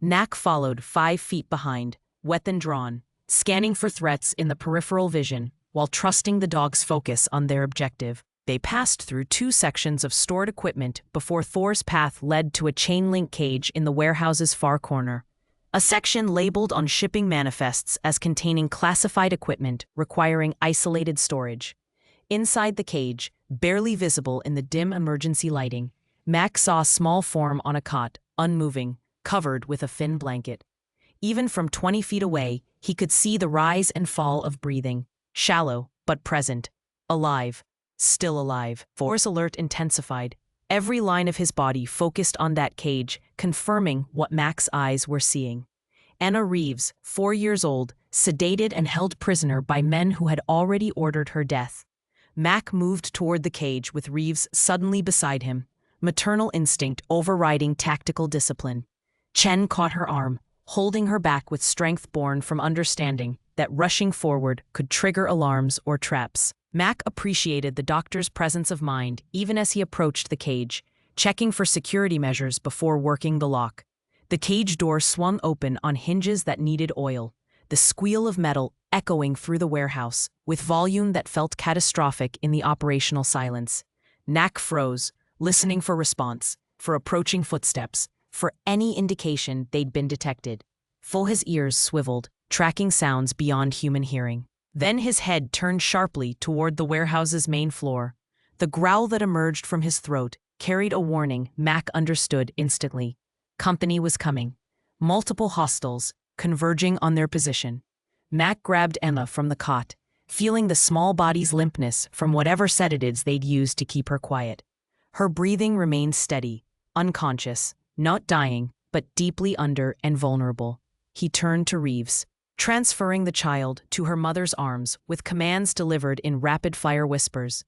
Mac followed 5 feet behind, weapon drawn, scanning for threats in the peripheral vision, while trusting the dog's focus on their objective. They passed through 2 sections of stored equipment before Thor's path led to a chain-link cage in the warehouse's far corner. A section labeled on shipping manifests as containing classified equipment requiring isolated storage. Inside the cage, barely visible in the dim emergency lighting, Mac saw a small form on a cot, unmoving, covered with a thin blanket. Even from 20 feet away, he could see the rise and fall of breathing, shallow but present, alive, still alive. Thor's alert intensified, every line of his body focused on that cage, confirming what Mac's eyes were seeing. Anna Reeves, 4 years old, sedated and held prisoner by men who had already ordered her death. Mac moved toward the cage with Reeves suddenly beside him, maternal instinct overriding tactical discipline. Chen caught her arm, holding her back with strength born from understanding that rushing forward could trigger alarms or traps. Mac appreciated the doctor's presence of mind even as he approached the cage, checking for security measures before working the lock. The cage door swung open on hinges that needed oil, the squeal of metal echoing through the warehouse, with volume that felt catastrophic in the operational silence. Mac froze, listening for response, for approaching footsteps, for any indication they'd been detected. His ears swiveled, tracking sounds beyond human hearing. Then his head turned sharply toward the warehouse's main floor. The growl that emerged from his throat carried a warning Mac understood instantly. Company was coming. Multiple hostiles, converging on their position. Mac grabbed Emma from the cot, feeling the small body's limpness from whatever sedatives they'd used to keep her quiet. Her breathing remained steady, unconscious, not dying, but deeply under and vulnerable. He turned to Reeves, transferring the child to her mother's arms with commands delivered in rapid-fire whispers.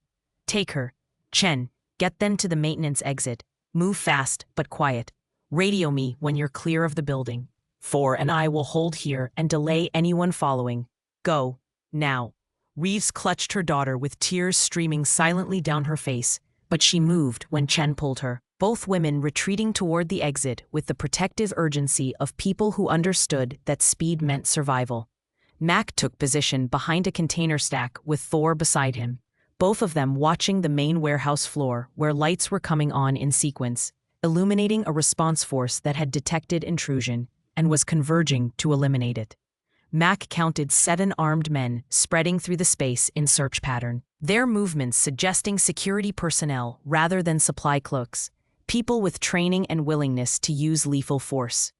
Take her. Chen, get them to the maintenance exit. Move fast, but quiet. Radio me when you're clear of the building. Thor and I will hold here and delay anyone following. Go, now. Reeves clutched her daughter with tears streaming silently down her face, but she moved when Chen pulled her. Both women retreating toward the exit with the protective urgency of people who understood that speed meant survival. Mac took position behind a container stack with Thor beside him, both of them watching the main warehouse floor where lights were coming on in sequence, illuminating a response force that had detected intrusion and was converging to eliminate it. Mac counted 7 armed men spreading through the space in search pattern, their movements suggesting security personnel rather than supply clerks. People with training and willingness to use lethal force.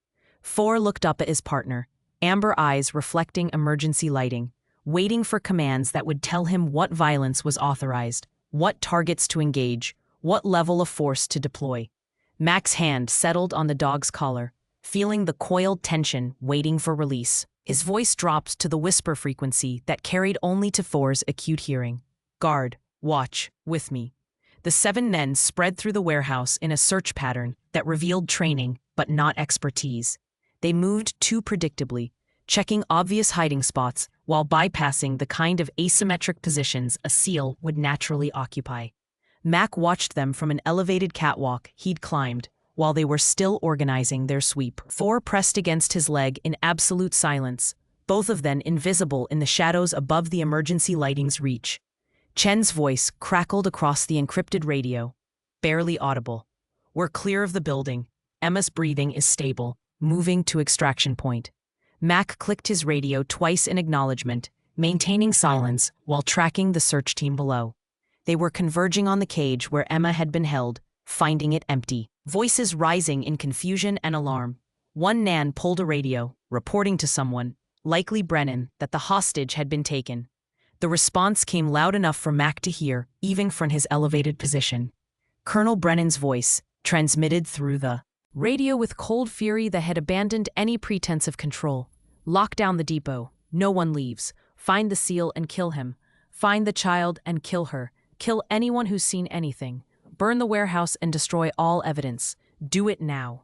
Thor looked up at his partner, amber eyes reflecting emergency lighting, waiting for commands that would tell him what violence was authorized, what targets to engage, what level of force to deploy. Mac's hand settled on the dog's collar, feeling the coiled tension waiting for release. His voice dropped to the whisper frequency that carried only to Thor's acute hearing. Guard, watch, with me. The 7 men spread through the warehouse in a search pattern that revealed training, but not expertise. They moved too predictably, checking obvious hiding spots while bypassing the kind of asymmetric positions a SEAL would naturally occupy. Mac watched them from an elevated catwalk he'd climbed while they were still organizing their sweep. Thor pressed against his leg in absolute silence, both of them invisible in the shadows above the emergency lighting's reach. Chen's voice crackled across the encrypted radio, barely audible. We're clear of the building. Emma's breathing is stable, moving to extraction point. Mac clicked his radio twice in acknowledgement, maintaining silence while tracking the search team below. They were converging on the cage where Emma had been held, finding it empty. Voices rising in confusion and alarm. One Nan pulled a radio, reporting to someone, likely Brennan, that the hostage had been taken. The response came loud enough for Mac to hear, even from his elevated position. Colonel Brennan's voice, transmitted through the radio with cold fury that had abandoned any pretense of control. Lock down the depot. No one leaves. Find the SEAL and kill him. Find the child and kill her. Kill anyone who's seen anything. Burn the warehouse and destroy all evidence. Do it now.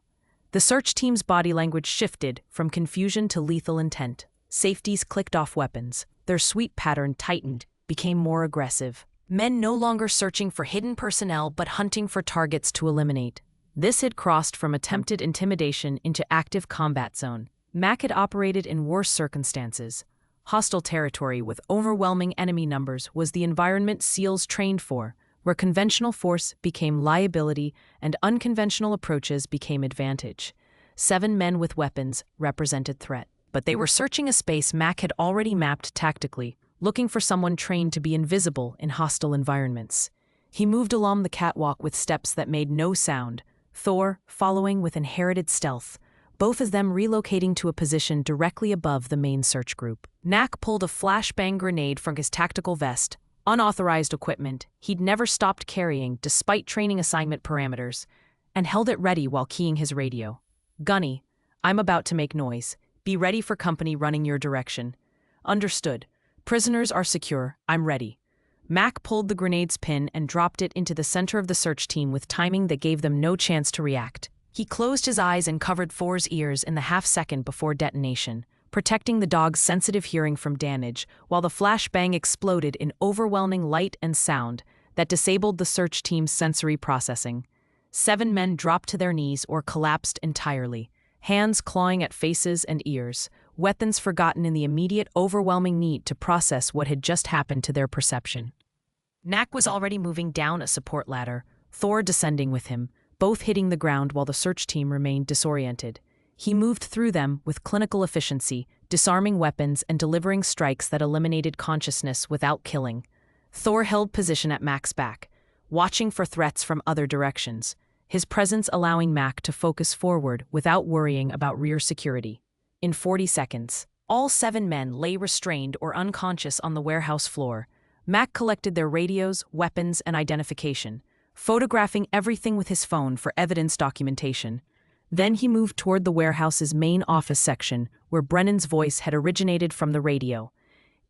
The search team's body language shifted from confusion to lethal intent. Safeties clicked off weapons. Their sweep pattern tightened, became more aggressive. Men no longer searching for hidden personnel but hunting for targets to eliminate. This had crossed from attempted intimidation into active combat zone. Mac had operated in worse circumstances. Hostile territory with overwhelming enemy numbers was the environment SEALs trained for, where conventional force became liability and unconventional approaches became advantage. 7 men with weapons represented threat. But they were searching a space Mac had already mapped tactically, looking for someone trained to be invisible in hostile environments. He moved along the catwalk with steps that made no sound, Thor following with inherited stealth, both of them relocating to a position directly above the main search group. Knack pulled a flashbang grenade from his tactical vest, unauthorized equipment he'd never stopped carrying despite training assignment parameters, and held it ready while keying his radio. "Gunny, I'm about to make noise. Be ready for company running your direction." "Understood. Prisoners are secure. I'm ready." Mac pulled the grenade's pin and dropped it into the center of the search team with timing that gave them no chance to react. He closed his eyes and covered Thor's ears in the half-second before detonation, protecting the dog's sensitive hearing from damage, while the flashbang exploded in overwhelming light and sound that disabled the search team's sensory processing. 7 men dropped to their knees or collapsed entirely, hands clawing at faces and ears, weapons forgotten in the immediate overwhelming need to process what had just happened to their perception. Knack was already moving down a support ladder, Thor descending with him, both hitting the ground while the search team remained disoriented. He moved through them with clinical efficiency, disarming weapons and delivering strikes that eliminated consciousness without killing. Thor held position at Mac's back, watching for threats from other directions, his presence allowing Mac to focus forward without worrying about rear security. In 40 seconds, all 7 men lay restrained or unconscious on the warehouse floor. Mac collected their radios, weapons, and identification, photographing everything with his phone for evidence documentation. Then he moved toward the warehouse's main office section, where Brennan's voice had originated from the radio.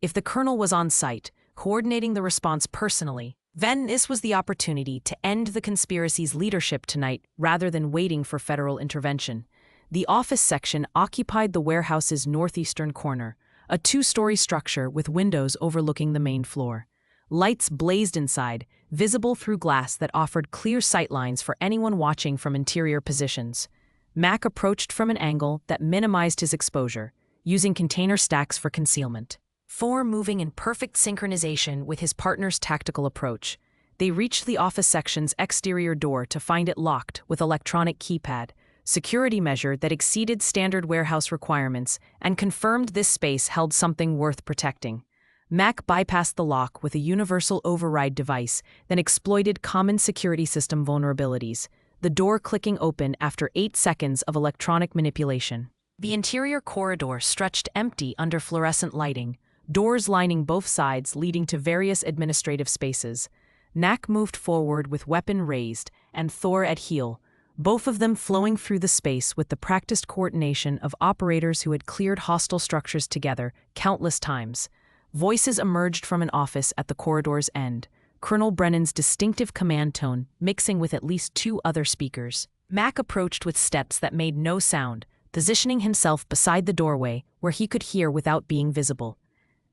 If the colonel was on site, coordinating the response personally, then this was the opportunity to end the conspiracy's leadership tonight rather than waiting for federal intervention. The office section occupied the warehouse's northeastern corner, a 2-story structure with windows overlooking the main floor. Lights blazed inside, visible through glass that offered clear sightlines for anyone watching from interior positions. Mac approached from an angle that minimized his exposure, using container stacks for concealment. Thor moving in perfect synchronization with his partner's tactical approach. They reached the office section's exterior door to find it locked with electronic keypad, security measure that exceeded standard warehouse requirements and confirmed this space held something worth protecting. Mac bypassed the lock with a universal override device, then exploited common security system vulnerabilities, the door clicking open after 8 seconds of electronic manipulation. The interior corridor stretched empty under fluorescent lighting, doors lining both sides leading to various administrative spaces. Knack moved forward with weapon raised and Thor at heel, both of them flowing through the space with the practiced coordination of operators who had cleared hostile structures together countless times. Voices emerged from an office at the corridor's end, Colonel Brennan's distinctive command tone mixing with at least 2 other speakers. Mac approached with steps that made no sound, positioning himself beside the doorway where he could hear without being visible.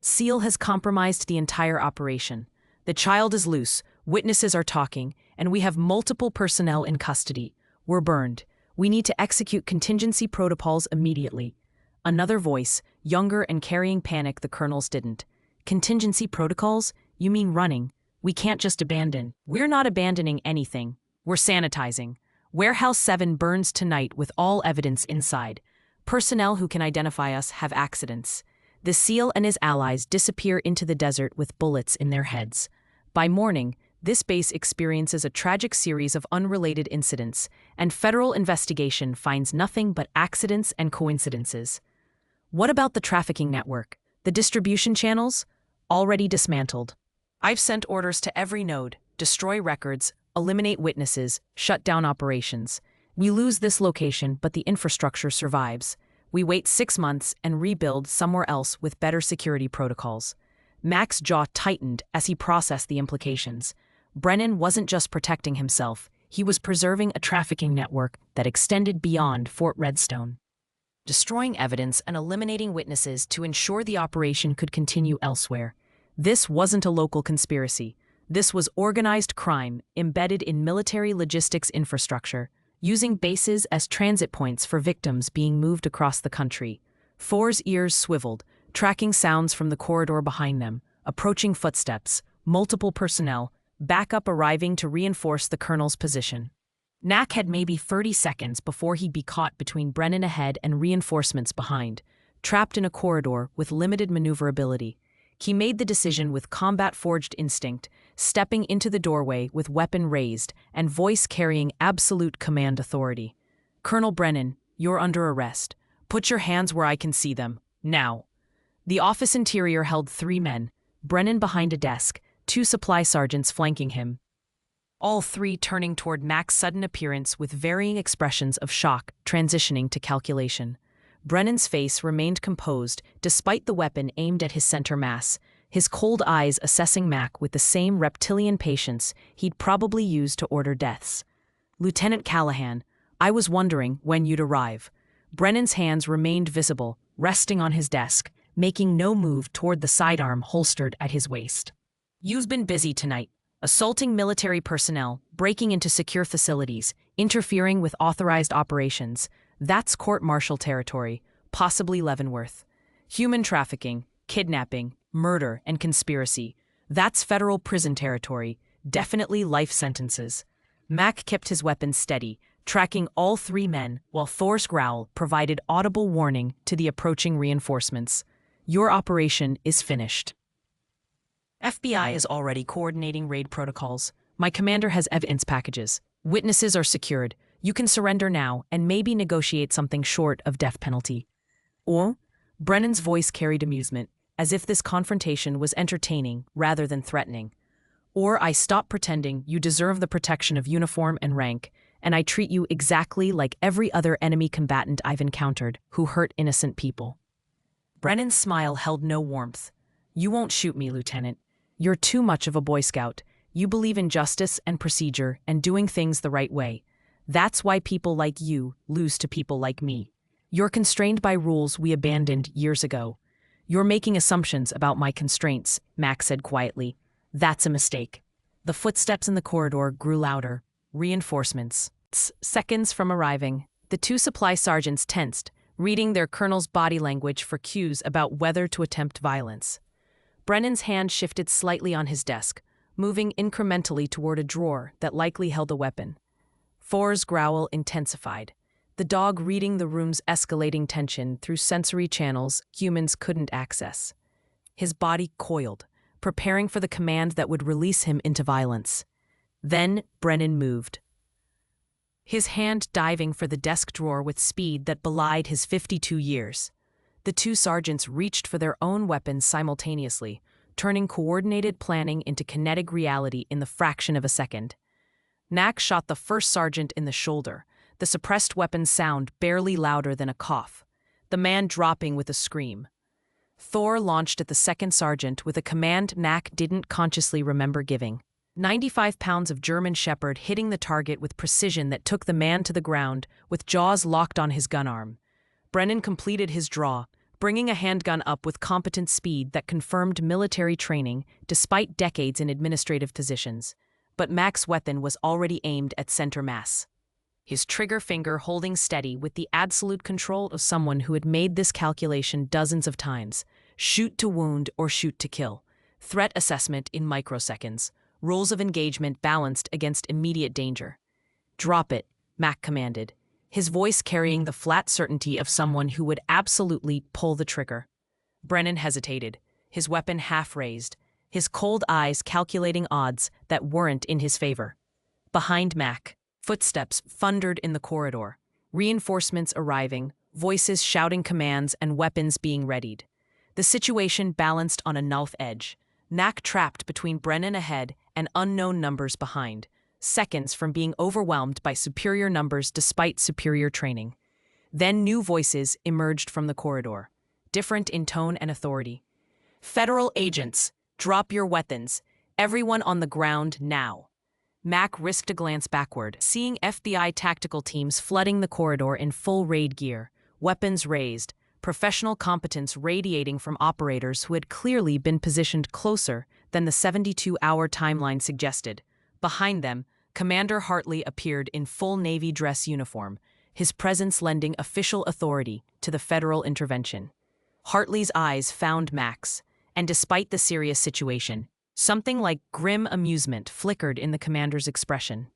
"SEAL has compromised the entire operation. The child is loose, witnesses are talking, and we have multiple personnel in custody. We're burned. We need to execute contingency protocols immediately." Another voice, younger and carrying panic the colonel's didn't. "Contingency protocols? You mean running? We can't just abandon." "We're not abandoning anything. We're sanitizing. Warehouse 7 burns tonight with all evidence inside. Personnel who can identify us have accidents. The SEAL and his allies disappear into the desert with bullets in their heads. By morning, this base experiences a tragic series of unrelated incidents, and federal investigation finds nothing but accidents and coincidences." "What about the trafficking network? The distribution channels?" "Already dismantled. I've sent orders to every node, destroy records, eliminate witnesses, shut down operations. We lose this location, but the infrastructure survives. We wait 6 months and rebuild somewhere else with better security protocols." Mac's jaw tightened as he processed the implications. Brennan wasn't just protecting himself, he was preserving a trafficking network that extended beyond Fort Redstone. Destroying evidence and eliminating witnesses to ensure the operation could continue elsewhere. This wasn't a local conspiracy. This was organized crime embedded in military logistics infrastructure, using bases as transit points for victims being moved across the country. Thor's ears swiveled, tracking sounds from the corridor behind them, approaching footsteps, multiple personnel, backup arriving to reinforce the colonel's position. Knack had maybe 30 seconds before he'd be caught between Brennan ahead and reinforcements behind, trapped in a corridor with limited maneuverability. He made the decision with combat-forged instinct, stepping into the doorway with weapon raised and voice carrying absolute command authority. "Colonel Brennan, you're under arrest. Put your hands where I can see them, now." The office interior held 3 men, Brennan behind a desk, 2 supply sergeants flanking him. All 3 turning toward Mac's sudden appearance with varying expressions of shock transitioning to calculation. Brennan's face remained composed despite the weapon aimed at his center mass, his cold eyes assessing Mac with the same reptilian patience he'd probably used to order deaths. "Lieutenant Callahan, I was wondering when you'd arrive." Brennan's hands remained visible, resting on his desk, making no move toward the sidearm holstered at his waist. "You've been busy tonight, assaulting military personnel, breaking into secure facilities, interfering with authorized operations. That's court-martial territory, possibly Leavenworth. Human trafficking, kidnapping, murder, and conspiracy. That's federal prison territory, definitely life sentences." Mac kept his weapon steady, tracking all 3 men, while Thor's growl provided audible warning to the approaching reinforcements. "Your operation is finished. FBI is already coordinating raid protocols. My commander has evidence packages. Witnesses are secured. You can surrender now and maybe negotiate something short of death penalty." Or, Brennan's voice carried amusement, as if this confrontation was entertaining rather than threatening. "Or I stop pretending you deserve the protection of uniform and rank, and I treat you exactly like every other enemy combatant I've encountered who hurt innocent people." Brennan's smile held no warmth. "You won't shoot me, Lieutenant. You're too much of a Boy Scout. You believe in justice and procedure and doing things the right way. That's why people like you lose to people like me. You're constrained by rules we abandoned years ago." "You're making assumptions about my constraints," Mac said quietly. "That's a mistake." The footsteps in the corridor grew louder. Reinforcements. Seconds from arriving, the 2 supply sergeants tensed, reading their colonel's body language for cues about whether to attempt violence. Brennan's hand shifted slightly on his desk, moving incrementally toward a drawer that likely held a weapon. Thor's growl intensified, the dog reading the room's escalating tension through sensory channels humans couldn't access. His body coiled, preparing for the command that would release him into violence. Then Brennan moved, his hand diving for the desk drawer with speed that belied his 52 years. The 2 sergeants reached for their own weapons simultaneously, turning coordinated planning into kinetic reality in the fraction of a second. Knack shot the first sergeant in the shoulder, the suppressed weapon's sound barely louder than a cough, the man dropping with a scream. Thor launched at the second sergeant with a command Knack didn't consciously remember giving. 95 pounds of German Shepherd hitting the target with precision that took the man to the ground, with jaws locked on his gun arm. Brennan completed his draw, bringing a handgun up with competent speed that confirmed military training despite decades in administrative positions. But Mac's weapon was already aimed at center mass, his trigger finger holding steady with the absolute control of someone who had made this calculation dozens of times. Shoot to wound or shoot to kill. Threat assessment in microseconds. Rules of engagement balanced against immediate danger. "Drop it," Mac commanded, his voice carrying the flat certainty of someone who would absolutely pull the trigger. Brennan hesitated, his weapon half raised, his cold eyes calculating odds that weren't in his favor. Behind Mac, footsteps thundered in the corridor, reinforcements arriving, voices shouting commands and weapons being readied. The situation balanced on a knife edge, Mac trapped between Brennan ahead and unknown numbers behind, seconds from being overwhelmed by superior numbers despite superior training. Then new voices emerged from the corridor, different in tone and authority. "Federal agents, drop your weapons. Everyone on the ground now." Mac risked a glance backward, seeing FBI tactical teams flooding the corridor in full raid gear, weapons raised, professional competence radiating from operators who had clearly been positioned closer than the 72-hour timeline suggested. Behind them, Commander Hartley appeared in full Navy dress uniform, his presence lending official authority to the federal intervention. Hartley's eyes found Max, and despite the serious situation, something like grim amusement flickered in the commander's expression.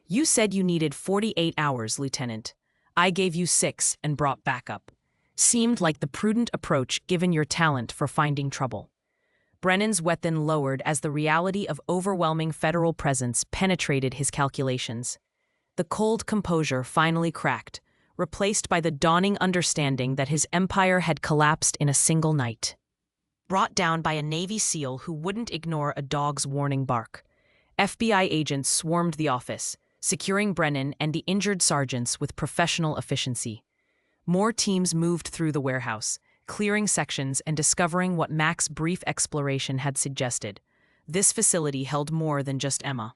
"You said you needed 48 hours, Lieutenant. I gave you 6 and brought backup." Seemed like the prudent approach given your talent for finding trouble. Brennan's weapon lowered as the reality of overwhelming federal presence penetrated his calculations. The cold composure finally cracked, replaced by the dawning understanding that his empire had collapsed in a single night. Brought down by a Navy SEAL who wouldn't ignore a dog's warning bark. FBI agents swarmed the office, securing Brennan and the injured sergeants with professional efficiency. More teams moved through the warehouse, clearing sections and discovering what Mac's brief exploration had suggested. This facility held more than just Emma.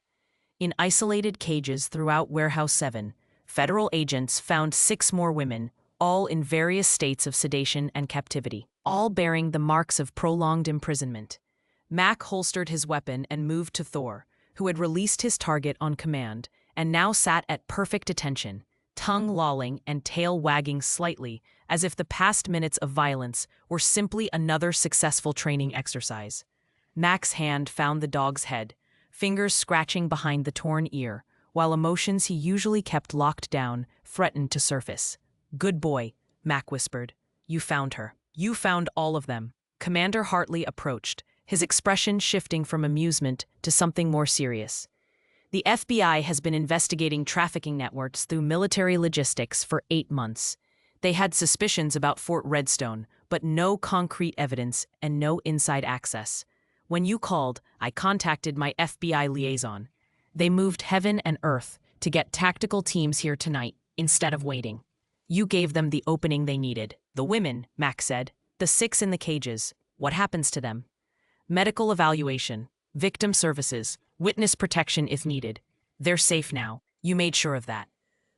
In isolated cages throughout Warehouse 7, federal agents found 6 more women, all in various states of sedation and captivity, all bearing the marks of prolonged imprisonment. Mac holstered his weapon and moved to Thor, who had released his target on command and now sat at perfect attention, tongue lolling and tail wagging slightly, as if the past minutes of violence were simply another successful training exercise. Mac's hand found the dog's head, fingers scratching behind the torn ear, while emotions he usually kept locked down threatened to surface. "Good boy," Mac whispered. "You found her. You found all of them." Commander Hartley approached, his expression shifting from amusement to something more serious. "The FBI has been investigating trafficking networks through military logistics for 8 months. They had suspicions about Fort Redstone, but no concrete evidence and no inside access. When you called, I contacted my FBI liaison. They moved heaven and earth to get tactical teams here tonight instead of waiting. You gave them the opening they needed." "The women," Mac said. "The 6 in the cages. What happens to them?" "Medical evaluation, victim services, witness protection if needed. They're safe now. You made sure of that."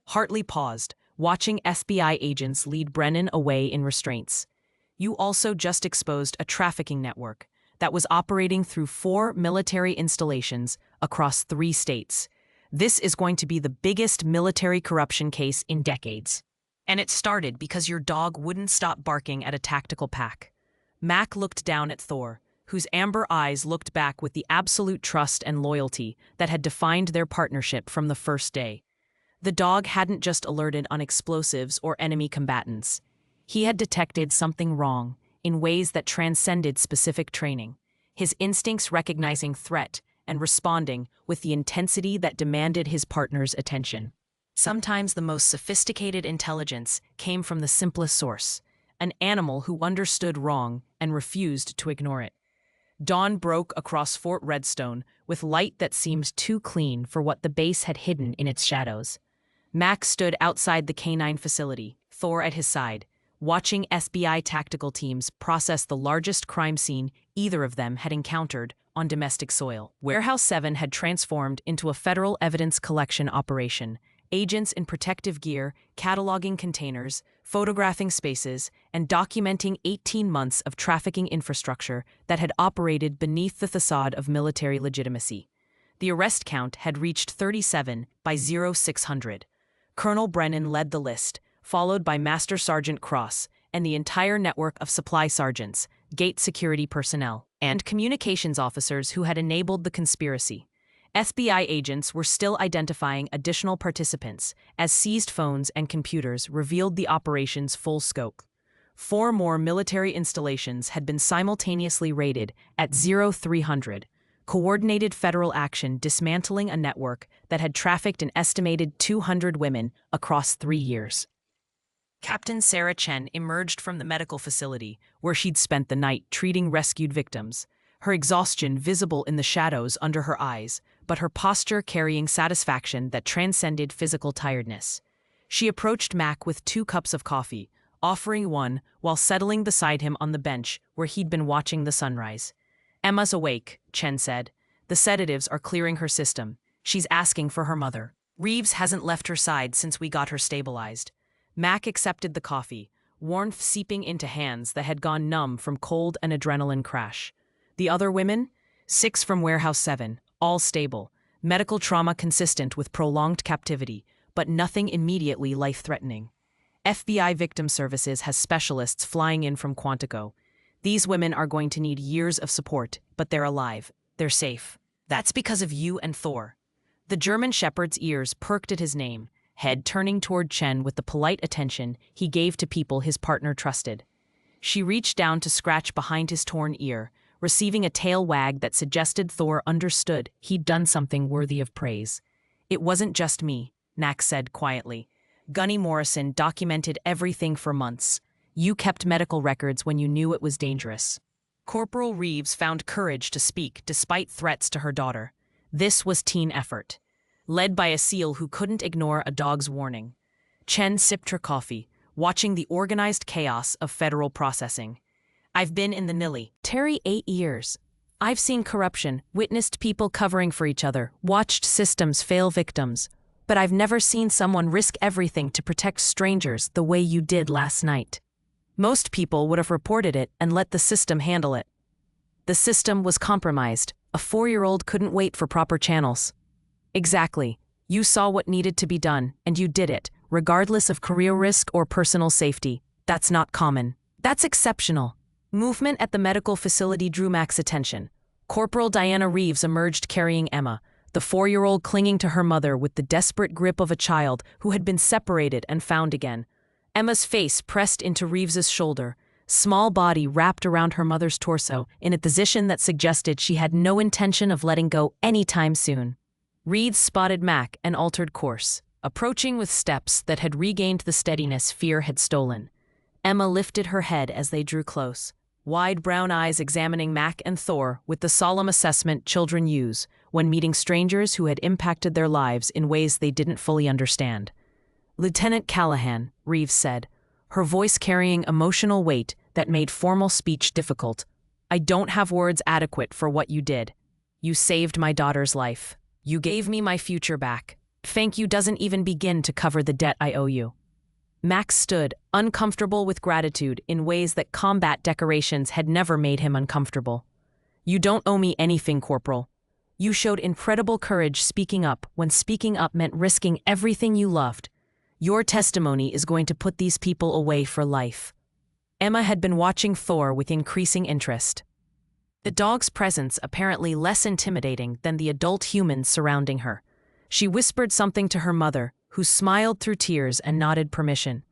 Hartley paused, watching FBI agents lead Brennan away in restraints. "You also just exposed a trafficking network that was operating through 4 military installations across 3 states. This is going to be the biggest military corruption case in decades. And it started because your dog wouldn't stop barking at a tactical pack." Mac looked down at Thor, whose amber eyes looked back with the absolute trust and loyalty that had defined their partnership from the first day. The dog hadn't just alerted on explosives or enemy combatants. He had detected something wrong in ways that transcended specific training, his instincts recognizing threat and responding with the intensity that demanded his partner's attention. Sometimes the most sophisticated intelligence came from the simplest source, an animal who understood wrong and refused to ignore it. Dawn broke across Fort Redstone with light that seemed too clean for what the base had hidden in its shadows. Max stood outside the canine facility, Thor at his side, watching SBI tactical teams process the largest crime scene either of them had encountered on domestic soil. Warehouse 7 had transformed into a federal evidence collection operation, agents in protective gear, cataloging containers, photographing spaces, and documenting 18 months of trafficking infrastructure that had operated beneath the facade of military legitimacy. The arrest count had reached 37 by 0600. Colonel Brennan led the list, followed by Master Sergeant Cross and the entire network of supply sergeants, gate security personnel, and communications officers who had enabled the conspiracy. FBI agents were still identifying additional participants as seized phones and computers revealed the operation's full scope. 4 more military installations had been simultaneously raided at 0300, coordinated federal action dismantling a network that had trafficked an estimated 200 women across 3 years. Captain Sarah Chen emerged from the medical facility, where she'd spent the night treating rescued victims, her exhaustion visible in the shadows under her eyes, but her posture carrying satisfaction that transcended physical tiredness. She approached Mac with 2 cups of coffee, offering one while settling beside him on the bench where he'd been watching the sunrise. "Emma's awake," Chen said. "The sedatives are clearing her system. She's asking for her mother. Reeves hasn't left her side since we got her stabilized." Mac accepted the coffee, warmth seeping into hands that had gone numb from cold and adrenaline crash. The other women? 6 from Warehouse 7, all stable, medical trauma consistent with prolonged captivity, but nothing immediately life-threatening. FBI Victim Services has specialists flying in from Quantico. These women are going to need years of support, but they're alive. They're safe. That's because of you and Thor. The German shepherd's ears perked at his name, head turning toward Chen with the polite attention he gave to people his partner trusted. She reached down to scratch behind his torn ear, receiving a tail wag that suggested Thor understood he'd done something worthy of praise. It wasn't just me, Nack said quietly. Gunny Morrison documented everything for months. You kept medical records when you knew it was dangerous. Corporal Reeves found courage to speak despite threats to her daughter. This was teen effort, led by a SEAL who couldn't ignore a dog's warning. Chen sipped her coffee, watching the organized chaos of federal processing. I've been in the NILI. Terry, 8 years. I've seen corruption, witnessed people covering for each other, watched systems fail victims. But I've never seen someone risk everything to protect strangers the way you did last night. Most people would have reported it and let the system handle it. The system was compromised. A 4-year-old couldn't wait for proper channels. Exactly. You saw what needed to be done, and you did it, regardless of career risk or personal safety. That's not common. That's exceptional. Movement at the medical facility drew Mac's attention. Corporal Diana Reeves emerged carrying Emma, the 4-year-old clinging to her mother with the desperate grip of a child who had been separated and found again. Emma's face pressed into Reeves's shoulder, small body wrapped around her mother's torso in a position that suggested she had no intention of letting go anytime soon. Reeves spotted Mac and altered course, approaching with steps that had regained the steadiness fear had stolen. Emma lifted her head as they drew close, wide brown eyes examining Mac and Thor with the solemn assessment children use when meeting strangers who had impacted their lives in ways they didn't fully understand. Lieutenant Callahan, Reeves said, her voice carrying emotional weight that made formal speech difficult. I don't have words adequate for what you did. You saved my daughter's life. You gave me my future back. Thank you doesn't even begin to cover the debt I owe you. Max stood, uncomfortable with gratitude in ways that combat decorations had never made him uncomfortable. You don't owe me anything, Corporal. You showed incredible courage speaking up when speaking up meant risking everything you loved. Your testimony is going to put these people away for life. Emma had been watching Thor with increasing interest. The dog's presence apparently less intimidating than the adult humans surrounding her. She whispered something to her mother, who smiled through tears and nodded permission.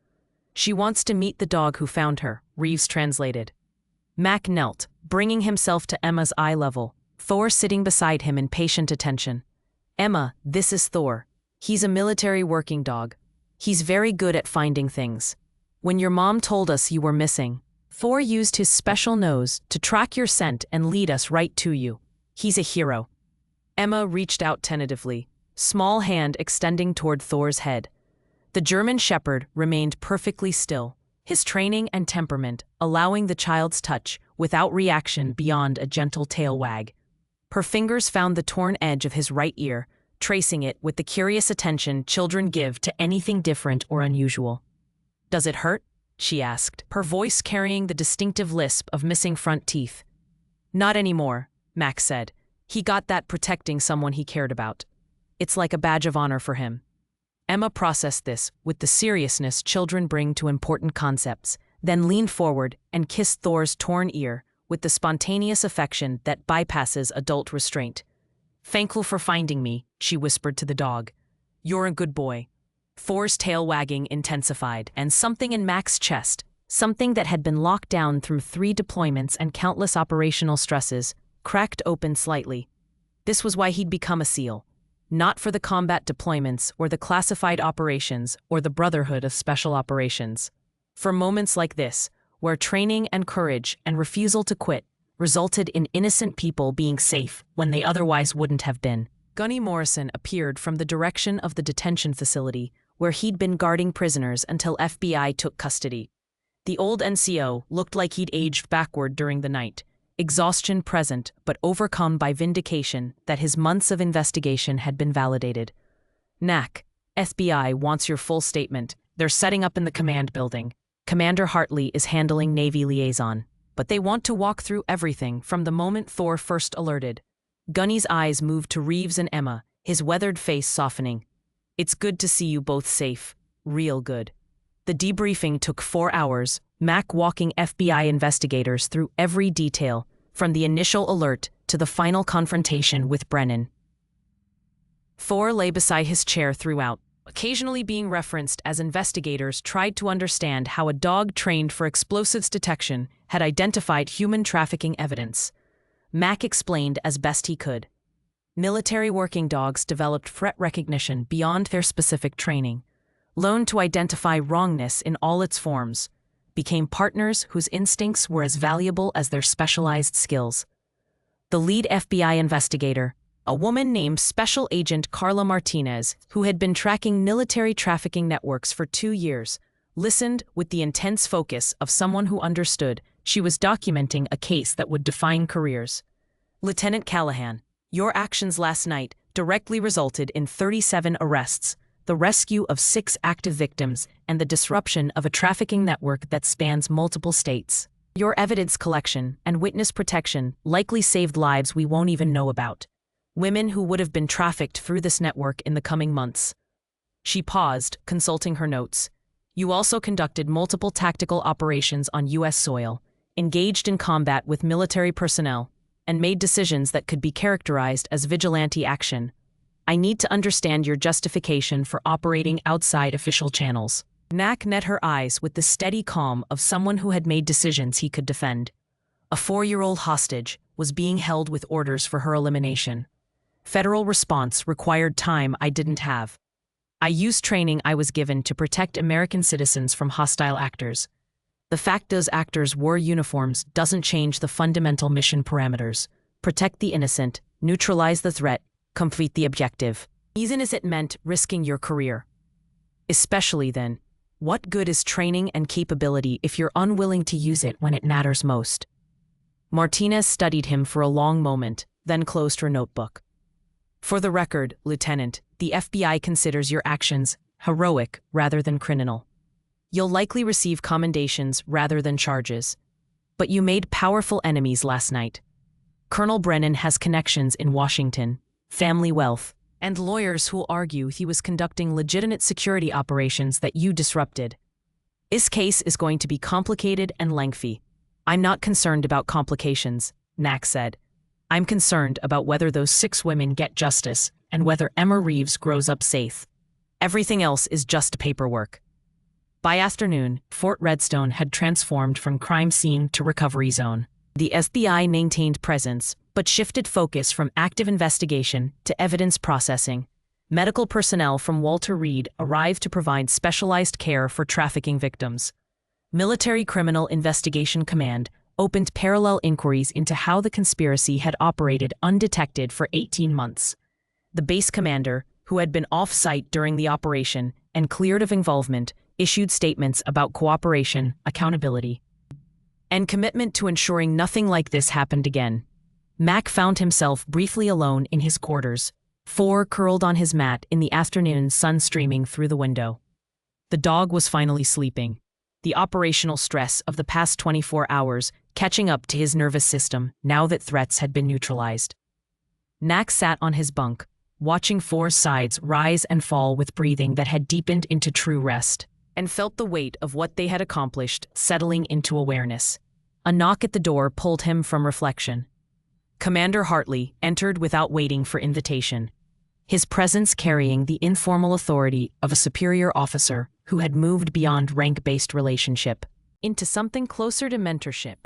She wants to meet the dog who found her, Reeves translated. Mac knelt, bringing himself to Emma's eye level, Thor sitting beside him in patient attention. Emma, this is Thor. He's a military working dog. He's very good at finding things. When your mom told us you were missing, Thor used his special nose to track your scent and lead us right to you. He's a hero. Emma reached out tentatively, small hand extending toward Thor's head. The German shepherd remained perfectly still, his training and temperament allowing the child's touch without reaction beyond a gentle tail wag. Her fingers found the torn edge of his right ear, tracing it with the curious attention children give to anything different or unusual. Does it hurt? She asked, her voice carrying the distinctive lisp of missing front teeth. Not anymore, Max said. He got that protecting someone he cared about. It's like a badge of honor for him. Emma processed this with the seriousness children bring to important concepts, then leaned forward and kissed Thor's torn ear with the spontaneous affection that bypasses adult restraint. Thankful for finding me, she whispered to the dog. You're a good boy. Thor's tail wagging intensified, and something in Mac's chest, something that had been locked down through 3 deployments and countless operational stresses, cracked open slightly. This was why he'd become a SEAL. Not for the combat deployments or the classified operations or the Brotherhood of Special Operations. For moments like this, where training and courage and refusal to quit resulted in innocent people being safe when they otherwise wouldn't have been. Gunny Morrison appeared from the direction of the detention facility where he'd been guarding prisoners until FBI took custody. The old NCO looked like he'd aged backward during the night, exhaustion present but overcome by vindication that his months of investigation had been validated. Knack, FBI wants your full statement. They're setting up in the command building. Commander Hartley is handling Navy liaison, but they want to walk through everything from the moment Thor first alerted. Gunny's eyes moved to Reeves and Emma, his weathered face softening. It's good to see you both safe. Real good. The debriefing took 4 hours, Mac walking FBI investigators through every detail, from the initial alert to the final confrontation with Brennan. Thor lay beside his chair throughout, occasionally being referenced as investigators tried to understand how a dog trained for explosives detection had identified human trafficking evidence. Mac explained as best he could. Military working dogs developed threat recognition beyond their specific training, learned to identify wrongness in all its forms, became partners whose instincts were as valuable as their specialized skills. The lead FBI investigator, a woman named Special Agent Carla Martinez, who had been tracking military trafficking networks for 2 years, listened with the intense focus of someone who understood she was documenting a case that would define careers. Lieutenant Callahan, your actions last night directly resulted in 37 arrests, the rescue of 6 active victims, and the disruption of a trafficking network that spans multiple states. Your evidence collection and witness protection likely saved lives we won't even know about. Women who would have been trafficked through this network in the coming months. She paused, consulting her notes. You also conducted multiple tactical operations on U.S. soil, engaged in combat with military personnel, and made decisions that could be characterized as vigilante action. I need to understand your justification for operating outside official channels. Mac met her eyes with the steady calm of someone who had made decisions he could defend. A 4-year-old hostage was being held with orders for her elimination. Federal response required time I didn't have. I used training I was given to protect American citizens from hostile actors. The fact those actors wore uniforms doesn't change the fundamental mission parameters. Protect the innocent, neutralize the threat, complete the objective. Even as it meant risking your career. Especially then, what good is training and capability if you're unwilling to use it when it matters most? Martinez studied him for a long moment, then closed her notebook. For the record, Lieutenant, the FBI considers your actions heroic rather than criminal. You'll likely receive commendations rather than charges. But you made powerful enemies last night. Colonel Brennan has connections in Washington, family wealth, and lawyers who'll argue he was conducting legitimate security operations that you disrupted. This case is going to be complicated and lengthy. I'm not concerned about complications, Mac said. I'm concerned about whether those 6 women get justice and whether Emma Reeves grows up safe. Everything else is just paperwork. By afternoon, Fort Redstone had transformed from crime scene to recovery zone. The FBI maintained presence, but shifted focus from active investigation to evidence processing. Medical personnel from Walter Reed arrived to provide specialized care for trafficking victims. Military Criminal Investigation Command opened parallel inquiries into how the conspiracy had operated undetected for 18 months. The base commander, who had been off-site during the operation and cleared of involvement, issued statements about cooperation, accountability, and commitment to ensuring nothing like this happened again. Mac found himself briefly alone in his quarters, curled on his mat in the afternoon sun streaming through the window. The dog was finally sleeping, the operational stress of the past 24 hours catching up to his nervous system now that threats had been neutralized. Mac sat on his bunk, watching Thor's sides rise and fall with breathing that had deepened into true rest, and felt the weight of what they had accomplished settling into awareness. A knock at the door pulled him from reflection. Commander Hartley entered without waiting for invitation, his presence carrying the informal authority of a superior officer who had moved beyond rank-based relationship into something closer to mentorship.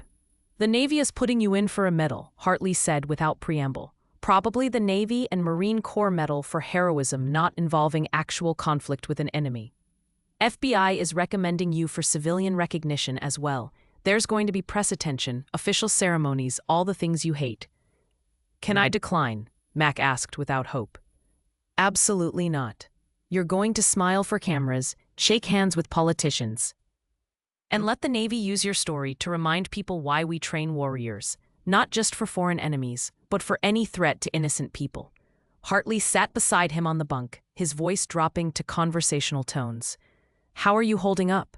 The Navy is putting you in for a medal, Hartley said without preamble. Probably the Navy and Marine Corps Medal for heroism not involving actual conflict with an enemy. FBI is recommending you for civilian recognition as well. There's going to be press attention, official ceremonies, all the things you hate. Can I decline? Mac asked without hope. Absolutely not. You're going to smile for cameras, shake hands with politicians, and let the Navy use your story to remind people why we train warriors, not just for foreign enemies, but for any threat to innocent people. Hartley sat beside him on the bunk, his voice dropping to conversational tones. How are you holding up?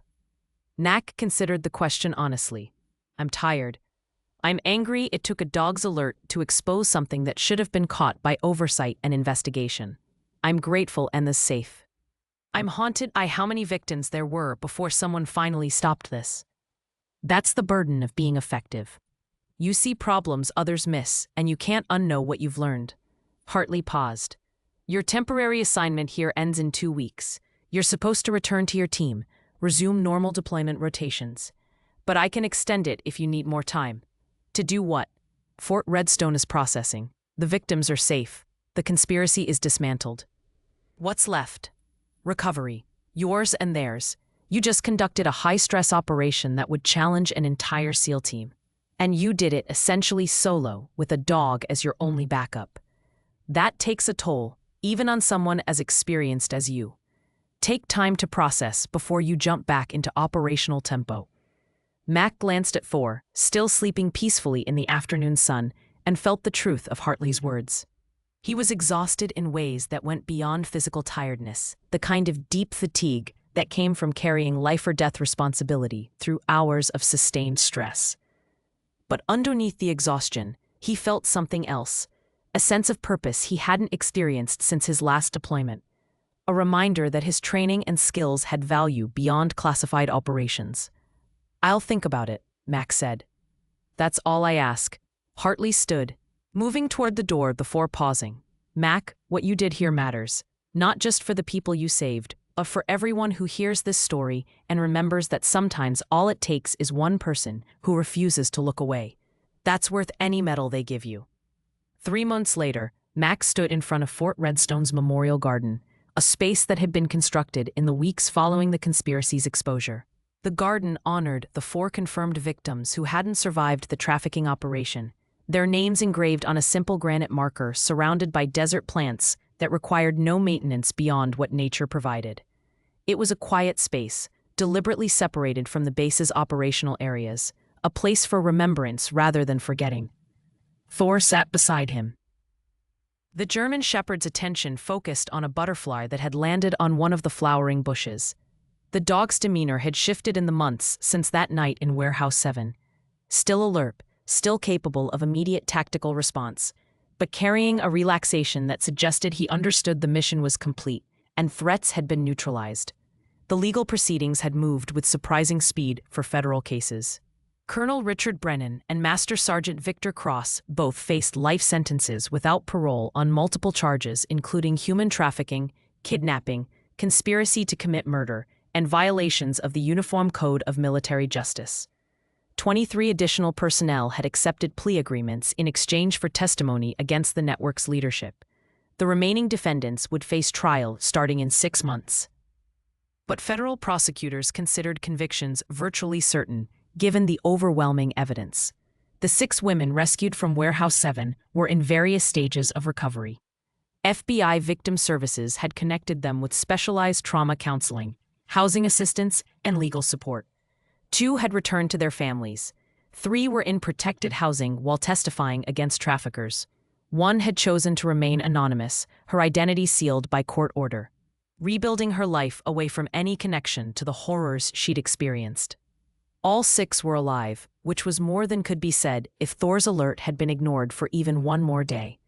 Mac considered the question honestly. I'm tired. I'm angry it took a dog's alert to expose something that should have been caught by oversight and investigation. I'm grateful and safe. I'm haunted by how many victims there were before someone finally stopped this. That's the burden of being effective. You see problems others miss, and you can't unknow what you've learned. Hartley paused. Your temporary assignment here ends in 2 weeks. You're supposed to return to your team, resume normal deployment rotations. But I can extend it if you need more time. To do what? Fort Redstone is processing. The victims are safe. The conspiracy is dismantled. What's left? Recovery. Yours and theirs. You just conducted a high-stress operation that would challenge an entire SEAL team. And you did it essentially solo, with a dog as your only backup. That takes a toll, even on someone as experienced as you. Take time to process before you jump back into operational tempo. Mac glanced at Thor, still sleeping peacefully in the afternoon sun, and felt the truth of Hartley's words. He was exhausted in ways that went beyond physical tiredness, the kind of deep fatigue that came from carrying life-or-death responsibility through hours of sustained stress. But underneath the exhaustion, he felt something else, a sense of purpose he hadn't experienced since his last deployment, a reminder that his training and skills had value beyond classified operations. I'll think about it, Mac said. That's all I ask. Hartley stood, moving toward the door before pausing. Mac, what you did here matters, not just for the people you saved, but for everyone who hears this story and remembers that sometimes all it takes is one person who refuses to look away. That's worth any medal they give you. 3 months later, Mac stood in front of Fort Redstone's Memorial Garden, a space that had been constructed in the weeks following the conspiracy's exposure. The garden honored the 4 confirmed victims who hadn't survived the trafficking operation, their names engraved on a simple granite marker surrounded by desert plants that required no maintenance beyond what nature provided. It was a quiet space, deliberately separated from the base's operational areas, a place for remembrance rather than forgetting. Thor sat beside him. The German shepherd's attention focused on a butterfly that had landed on one of the flowering bushes. The dog's demeanor had shifted in the months since that night in Warehouse 7. Still alert, still capable of immediate tactical response, but carrying a relaxation that suggested he understood the mission was complete and threats had been neutralized. The legal proceedings had moved with surprising speed for federal cases. Colonel Richard Brennan and Master Sergeant Victor Cross both faced life sentences without parole on multiple charges including human trafficking, kidnapping, conspiracy to commit murder, and violations of the Uniform Code of Military Justice. 23 additional personnel had accepted plea agreements in exchange for testimony against the network's leadership. The remaining defendants would face trial starting in 6 months. But federal prosecutors considered convictions virtually certain, given the overwhelming evidence. The 6 women rescued from Warehouse 7 were in various stages of recovery. FBI Victim Services had connected them with specialized trauma counseling, housing assistance, and legal support. 2 had returned to their families. 3 were in protected housing while testifying against traffickers. 1 had chosen to remain anonymous, her identity sealed by court order, rebuilding her life away from any connection to the horrors she'd experienced. All 6 were alive, which was more than could be said if Thor's alert had been ignored for even one more day.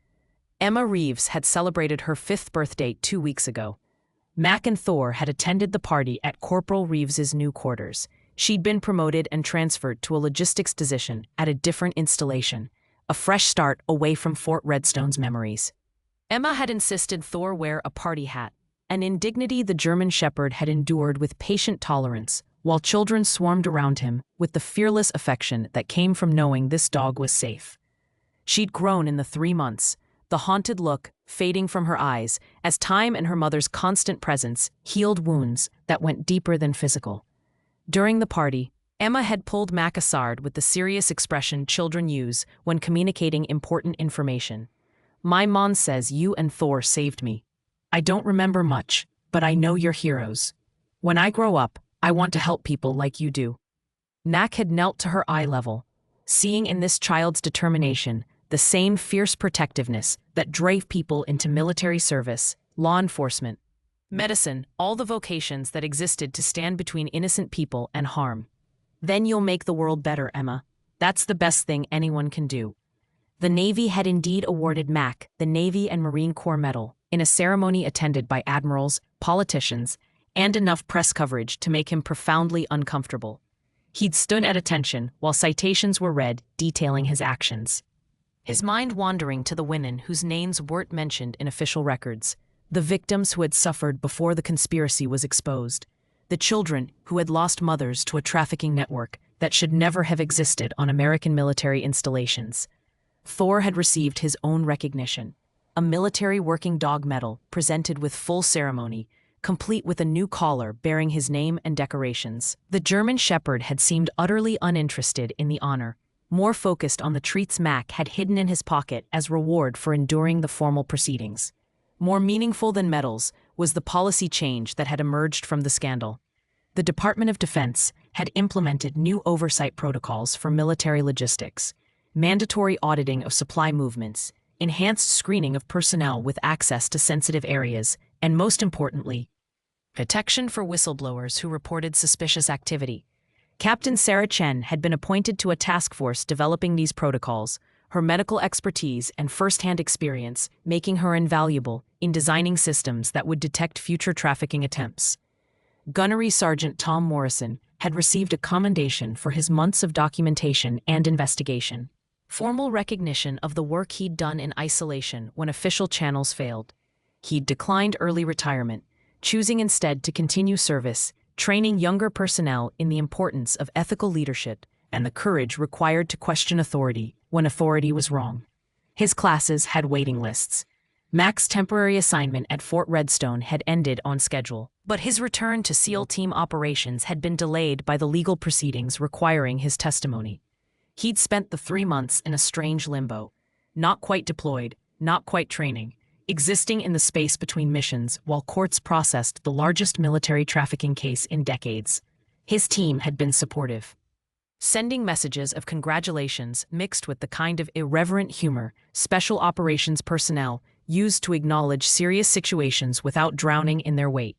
Emma Reeves had celebrated her 5th birthday 2 weeks ago. Mac and Thor had attended the party at Corporal Reeves's new quarters. She'd been promoted and transferred to a logistics position at a different installation, a fresh start away from Fort Redstone's memories. Emma had insisted Thor wear a party hat, an indignity the German shepherd had endured with patient tolerance, while children swarmed around him with the fearless affection that came from knowing this dog was safe. She'd grown in the 3 months, the haunted look fading from her eyes as time and her mother's constant presence healed wounds that went deeper than physical. During the party, Emma had pulled Mac aside with the serious expression children use when communicating important information. My mom says you and Thor saved me. I don't remember much, but I know you're heroes. When I grow up, I want to help people like you do. Mac had knelt to her eye level, seeing in this child's determination the same fierce protectiveness that drove people into military service, law enforcement, medicine, all the vocations that existed to stand between innocent people and harm. Then you'll make the world better, Emma. That's the best thing anyone can do. The Navy had indeed awarded Mac the Navy and Marine Corps Medal in a ceremony attended by admirals, politicians, and enough press coverage to make him profoundly uncomfortable. He'd stood at attention while citations were read detailing his actions, his mind wandering to the women whose names weren't mentioned in official records, the victims who had suffered before the conspiracy was exposed, the children who had lost mothers to a trafficking network that should never have existed on American military installations. Thor had received his own recognition, a military working dog medal presented with full ceremony, complete with a new collar bearing his name and decorations. The German Shepherd had seemed utterly uninterested in the honor, more focused on the treats Mac had hidden in his pocket as reward for enduring the formal proceedings. More meaningful than medals was the policy change that had emerged from the scandal. The Department of Defense had implemented new oversight protocols for military logistics, mandatory auditing of supply movements, enhanced screening of personnel with access to sensitive areas, and most importantly, protection for whistleblowers who reported suspicious activity. Captain Sarah Chen had been appointed to a task force developing these protocols, her medical expertise and first-hand experience making her invaluable in designing systems that would detect future trafficking attempts. Gunnery Sergeant Tom Morrison had received a commendation for his months of documentation and investigation, formal recognition of the work he'd done in isolation when official channels failed. He'd declined early retirement, choosing instead to continue service, training younger personnel in the importance of ethical leadership and the courage required to question authority when authority was wrong. His classes had waiting lists. Mac's temporary assignment at Fort Redstone had ended on schedule, but his return to SEAL Team operations had been delayed by the legal proceedings requiring his testimony. He'd spent the 3 months in a strange limbo, not quite deployed, not quite training, existing in the space between missions while courts processed the largest military trafficking case in decades. His team had been supportive, sending messages of congratulations mixed with the kind of irreverent humor special operations personnel used to acknowledge serious situations without drowning in their weight.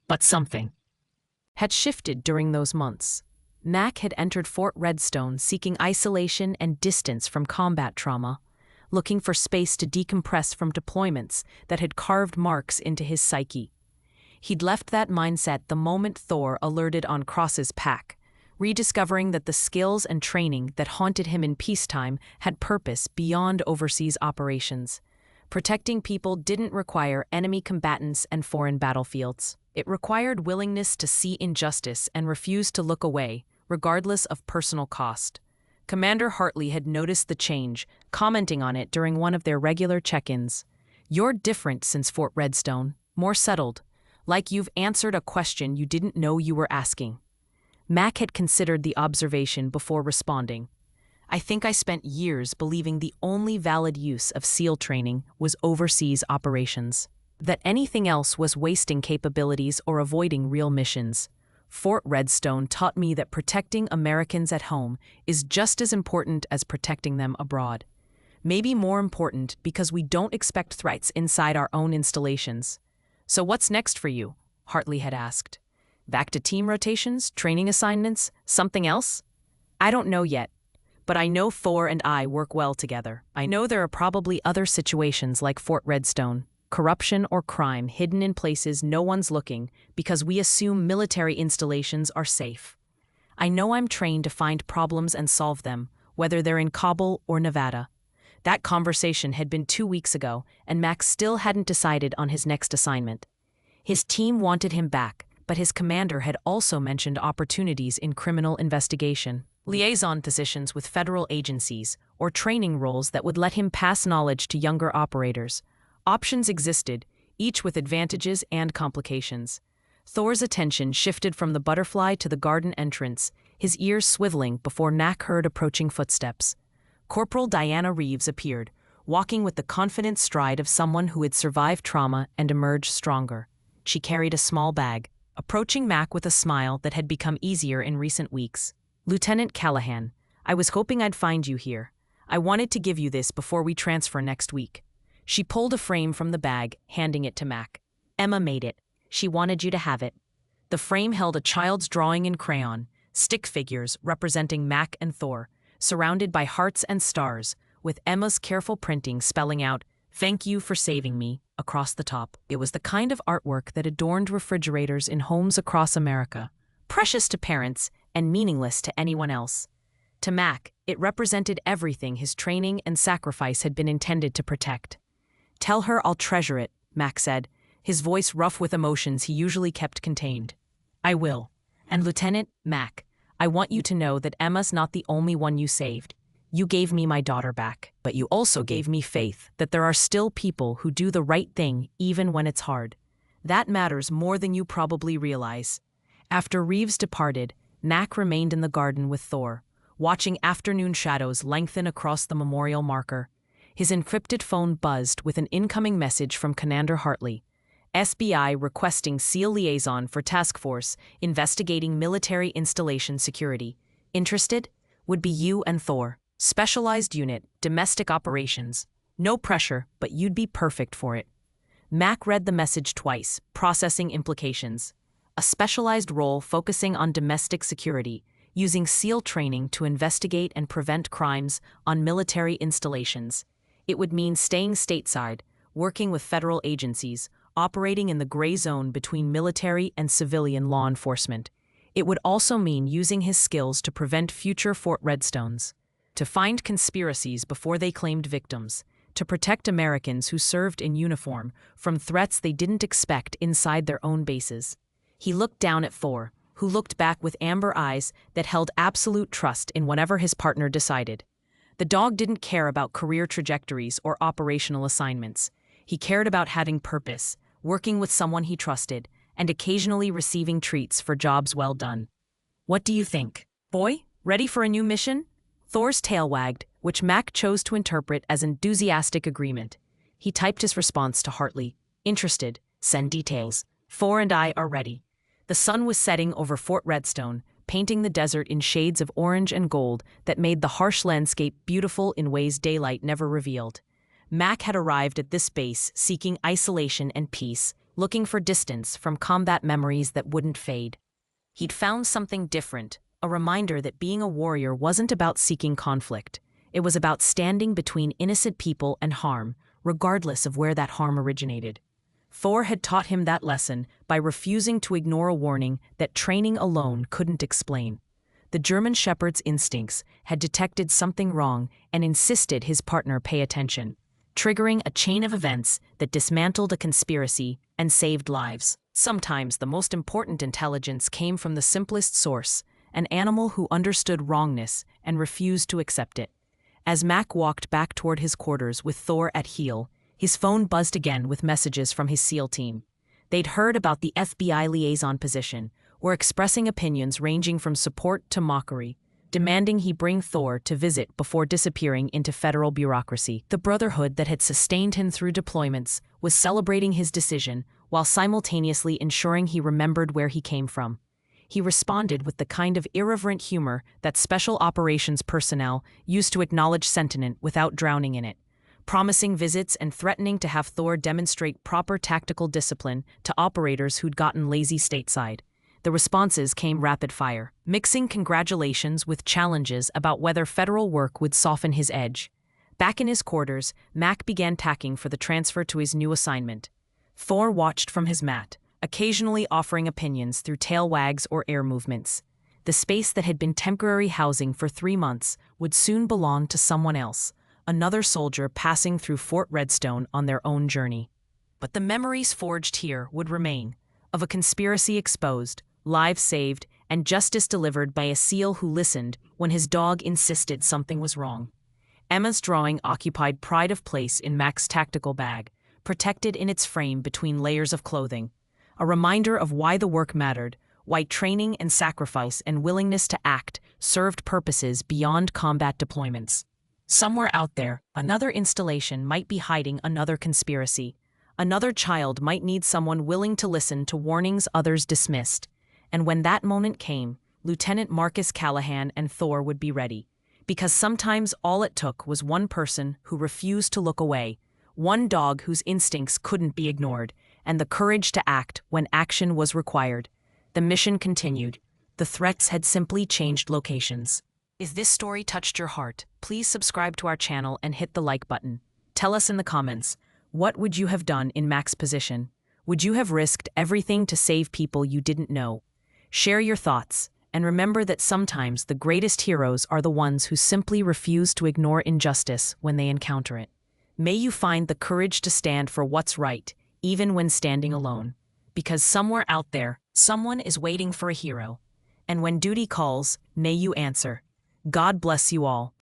But something had shifted during those months. Mac had entered Fort Redstone seeking isolation and distance from combat trauma, looking for space to decompress from deployments that had carved marks into his psyche. He'd left that mindset the moment Thor alerted on Cross's pack, rediscovering that the skills and training that haunted him in peacetime had purpose beyond overseas operations. Protecting people didn't require enemy combatants and foreign battlefields. It required willingness to see injustice and refuse to look away, regardless of personal cost. Commander Hartley had noticed the change, commenting on it during one of their regular check-ins. "You're different since Fort Redstone, more settled, like you've answered a question you didn't know you were asking." Mac had considered the observation before responding. "I think I spent years believing the only valid use of SEAL training was overseas operations, that anything else was wasting capabilities or avoiding real missions. Fort Redstone taught me that protecting Americans at home is just as important as protecting them abroad. Maybe more important because we don't expect threats inside our own installations." "So what's next for you?" Hartley had asked. "Back to team rotations, training assignments, something else?" "I don't know yet, but I know Thor and I work well together. I know there are probably other situations like Fort Redstone, corruption or crime hidden in places no one's looking because we assume military installations are safe. I know I'm trained to find problems and solve them, whether they're in Kabul or Nevada." That conversation had been 2 weeks ago, and Max still hadn't decided on his next assignment. His team wanted him back, but his commander had also mentioned opportunities in criminal investigation, liaison positions with federal agencies, or training roles that would let him pass knowledge to younger operators. Options existed, each with advantages and complications. Thor's attention shifted from the butterfly to the garden entrance, his ears swiveling before Mac heard approaching footsteps. Corporal Diana Reeves appeared, walking with the confident stride of someone who had survived trauma and emerged stronger. She carried a small bag, approaching Mac with a smile that had become easier in recent weeks. "Lieutenant Callahan, I was hoping I'd find you here. I wanted to give you this before we transfer next week." She pulled a frame from the bag, handing it to Mac. "Emma made it. She wanted you to have it." The frame held a child's drawing in crayon, stick figures representing Mac and Thor, surrounded by hearts and stars, with Emma's careful printing spelling out, "Thank you for saving me, across the top. It was the kind of artwork that adorned refrigerators in homes across America, precious to parents and meaningless to anyone else. To Mac, it represented everything his training and sacrifice had been intended to protect. "Tell her I'll treasure it," Mac said, his voice rough with emotions he usually kept contained. "I will. And Lieutenant, Mac, I want you to know that Emma's not the only one you saved. You gave me my daughter back, but you also gave me faith that there are still people who do the right thing even when it's hard. That matters more than you probably realize." After Reeves departed, Mac remained in the garden with Thor, watching afternoon shadows lengthen across the memorial marker. His encrypted phone buzzed with an incoming message from Commander Hartley. SBI requesting SEAL liaison for task force investigating military installation security. Interested? Would be you and Thor. Specialized unit, domestic operations. No pressure, but you'd be perfect for it. Mac read the message twice, processing implications. A specialized role focusing on domestic security, using SEAL training to investigate and prevent crimes on military installations. It would mean staying stateside, working with federal agencies, operating in the gray zone between military and civilian law enforcement. It would also mean using his skills to prevent future Fort Redstones, to find conspiracies before they claimed victims, to protect Americans who served in uniform from threats they didn't expect inside their own bases. He looked down at Thor, who looked back with amber eyes that held absolute trust in whatever his partner decided. The dog didn't care about career trajectories or operational assignments. He cared about having purpose, working with someone he trusted, and occasionally receiving treats for jobs well done. "What do you think? Boy, ready for a new mission?" Thor's tail wagged, which Mac chose to interpret as enthusiastic agreement. He typed his response to Hartley. "Interested. Send details. Thor and I are ready." The sun was setting over Fort Redstone, painting the desert in shades of orange and gold that made the harsh landscape beautiful in ways daylight never revealed. Mac had arrived at this base seeking isolation and peace, looking for distance from combat memories that wouldn't fade. He'd found something different, a reminder that being a warrior wasn't about seeking conflict. It was about standing between innocent people and harm, regardless of where that harm originated. Thor had taught him that lesson by refusing to ignore a warning that training alone couldn't explain. The German Shepherd's instincts had detected something wrong and insisted his partner pay attention, triggering a chain of events that dismantled a conspiracy and saved lives. Sometimes the most important intelligence came from the simplest source, an animal who understood wrongness and refused to accept it. As Mac walked back toward his quarters with Thor at heel, his phone buzzed again with messages from his SEAL team. They'd heard about the FBI liaison position, were expressing opinions ranging from support to mockery, demanding he bring Thor to visit before disappearing into federal bureaucracy. The Brotherhood that had sustained him through deployments was celebrating his decision while simultaneously ensuring he remembered where he came from. He responded with the kind of irreverent humor that special operations personnel used to acknowledge sentiment without drowning in it, promising visits and threatening to have Thor demonstrate proper tactical discipline to operators who'd gotten lazy stateside. The responses came rapid fire, mixing congratulations with challenges about whether federal work would soften his edge. Back in his quarters, Mac began packing for the transfer to his new assignment. Thor watched from his mat, occasionally offering opinions through tail wags or air movements. The space that had been temporary housing for 3 months would soon belong to someone else, another soldier passing through Fort Redstone on their own journey. But the memories forged here would remain, of a conspiracy exposed, lives saved, and justice delivered by a SEAL who listened when his dog insisted something was wrong. Emma's drawing occupied pride of place in Mac's tactical bag, protected in its frame between layers of clothing, a reminder of why the work mattered, why training and sacrifice and willingness to act served purposes beyond combat deployments. Somewhere out there, another installation might be hiding another conspiracy. Another child might need someone willing to listen to warnings others dismissed. And when that moment came, Lieutenant Marcus Callahan and Thor would be ready. Because sometimes all it took was one person who refused to look away, one dog whose instincts couldn't be ignored, and the courage to act when action was required. The mission continued. The threats had simply changed locations. If this story touched your heart, please subscribe to our channel and hit the like button. Tell us in the comments, What would you have done in Mac's position? Would you have risked everything to save people you didn't know? Share your thoughts, and remember that sometimes the greatest heroes are the ones who simply refuse to ignore injustice when they encounter it. May you find the courage to stand for what's right, even when standing alone. Because somewhere out there, someone is waiting for a hero. And when duty calls, may you answer. God bless you all.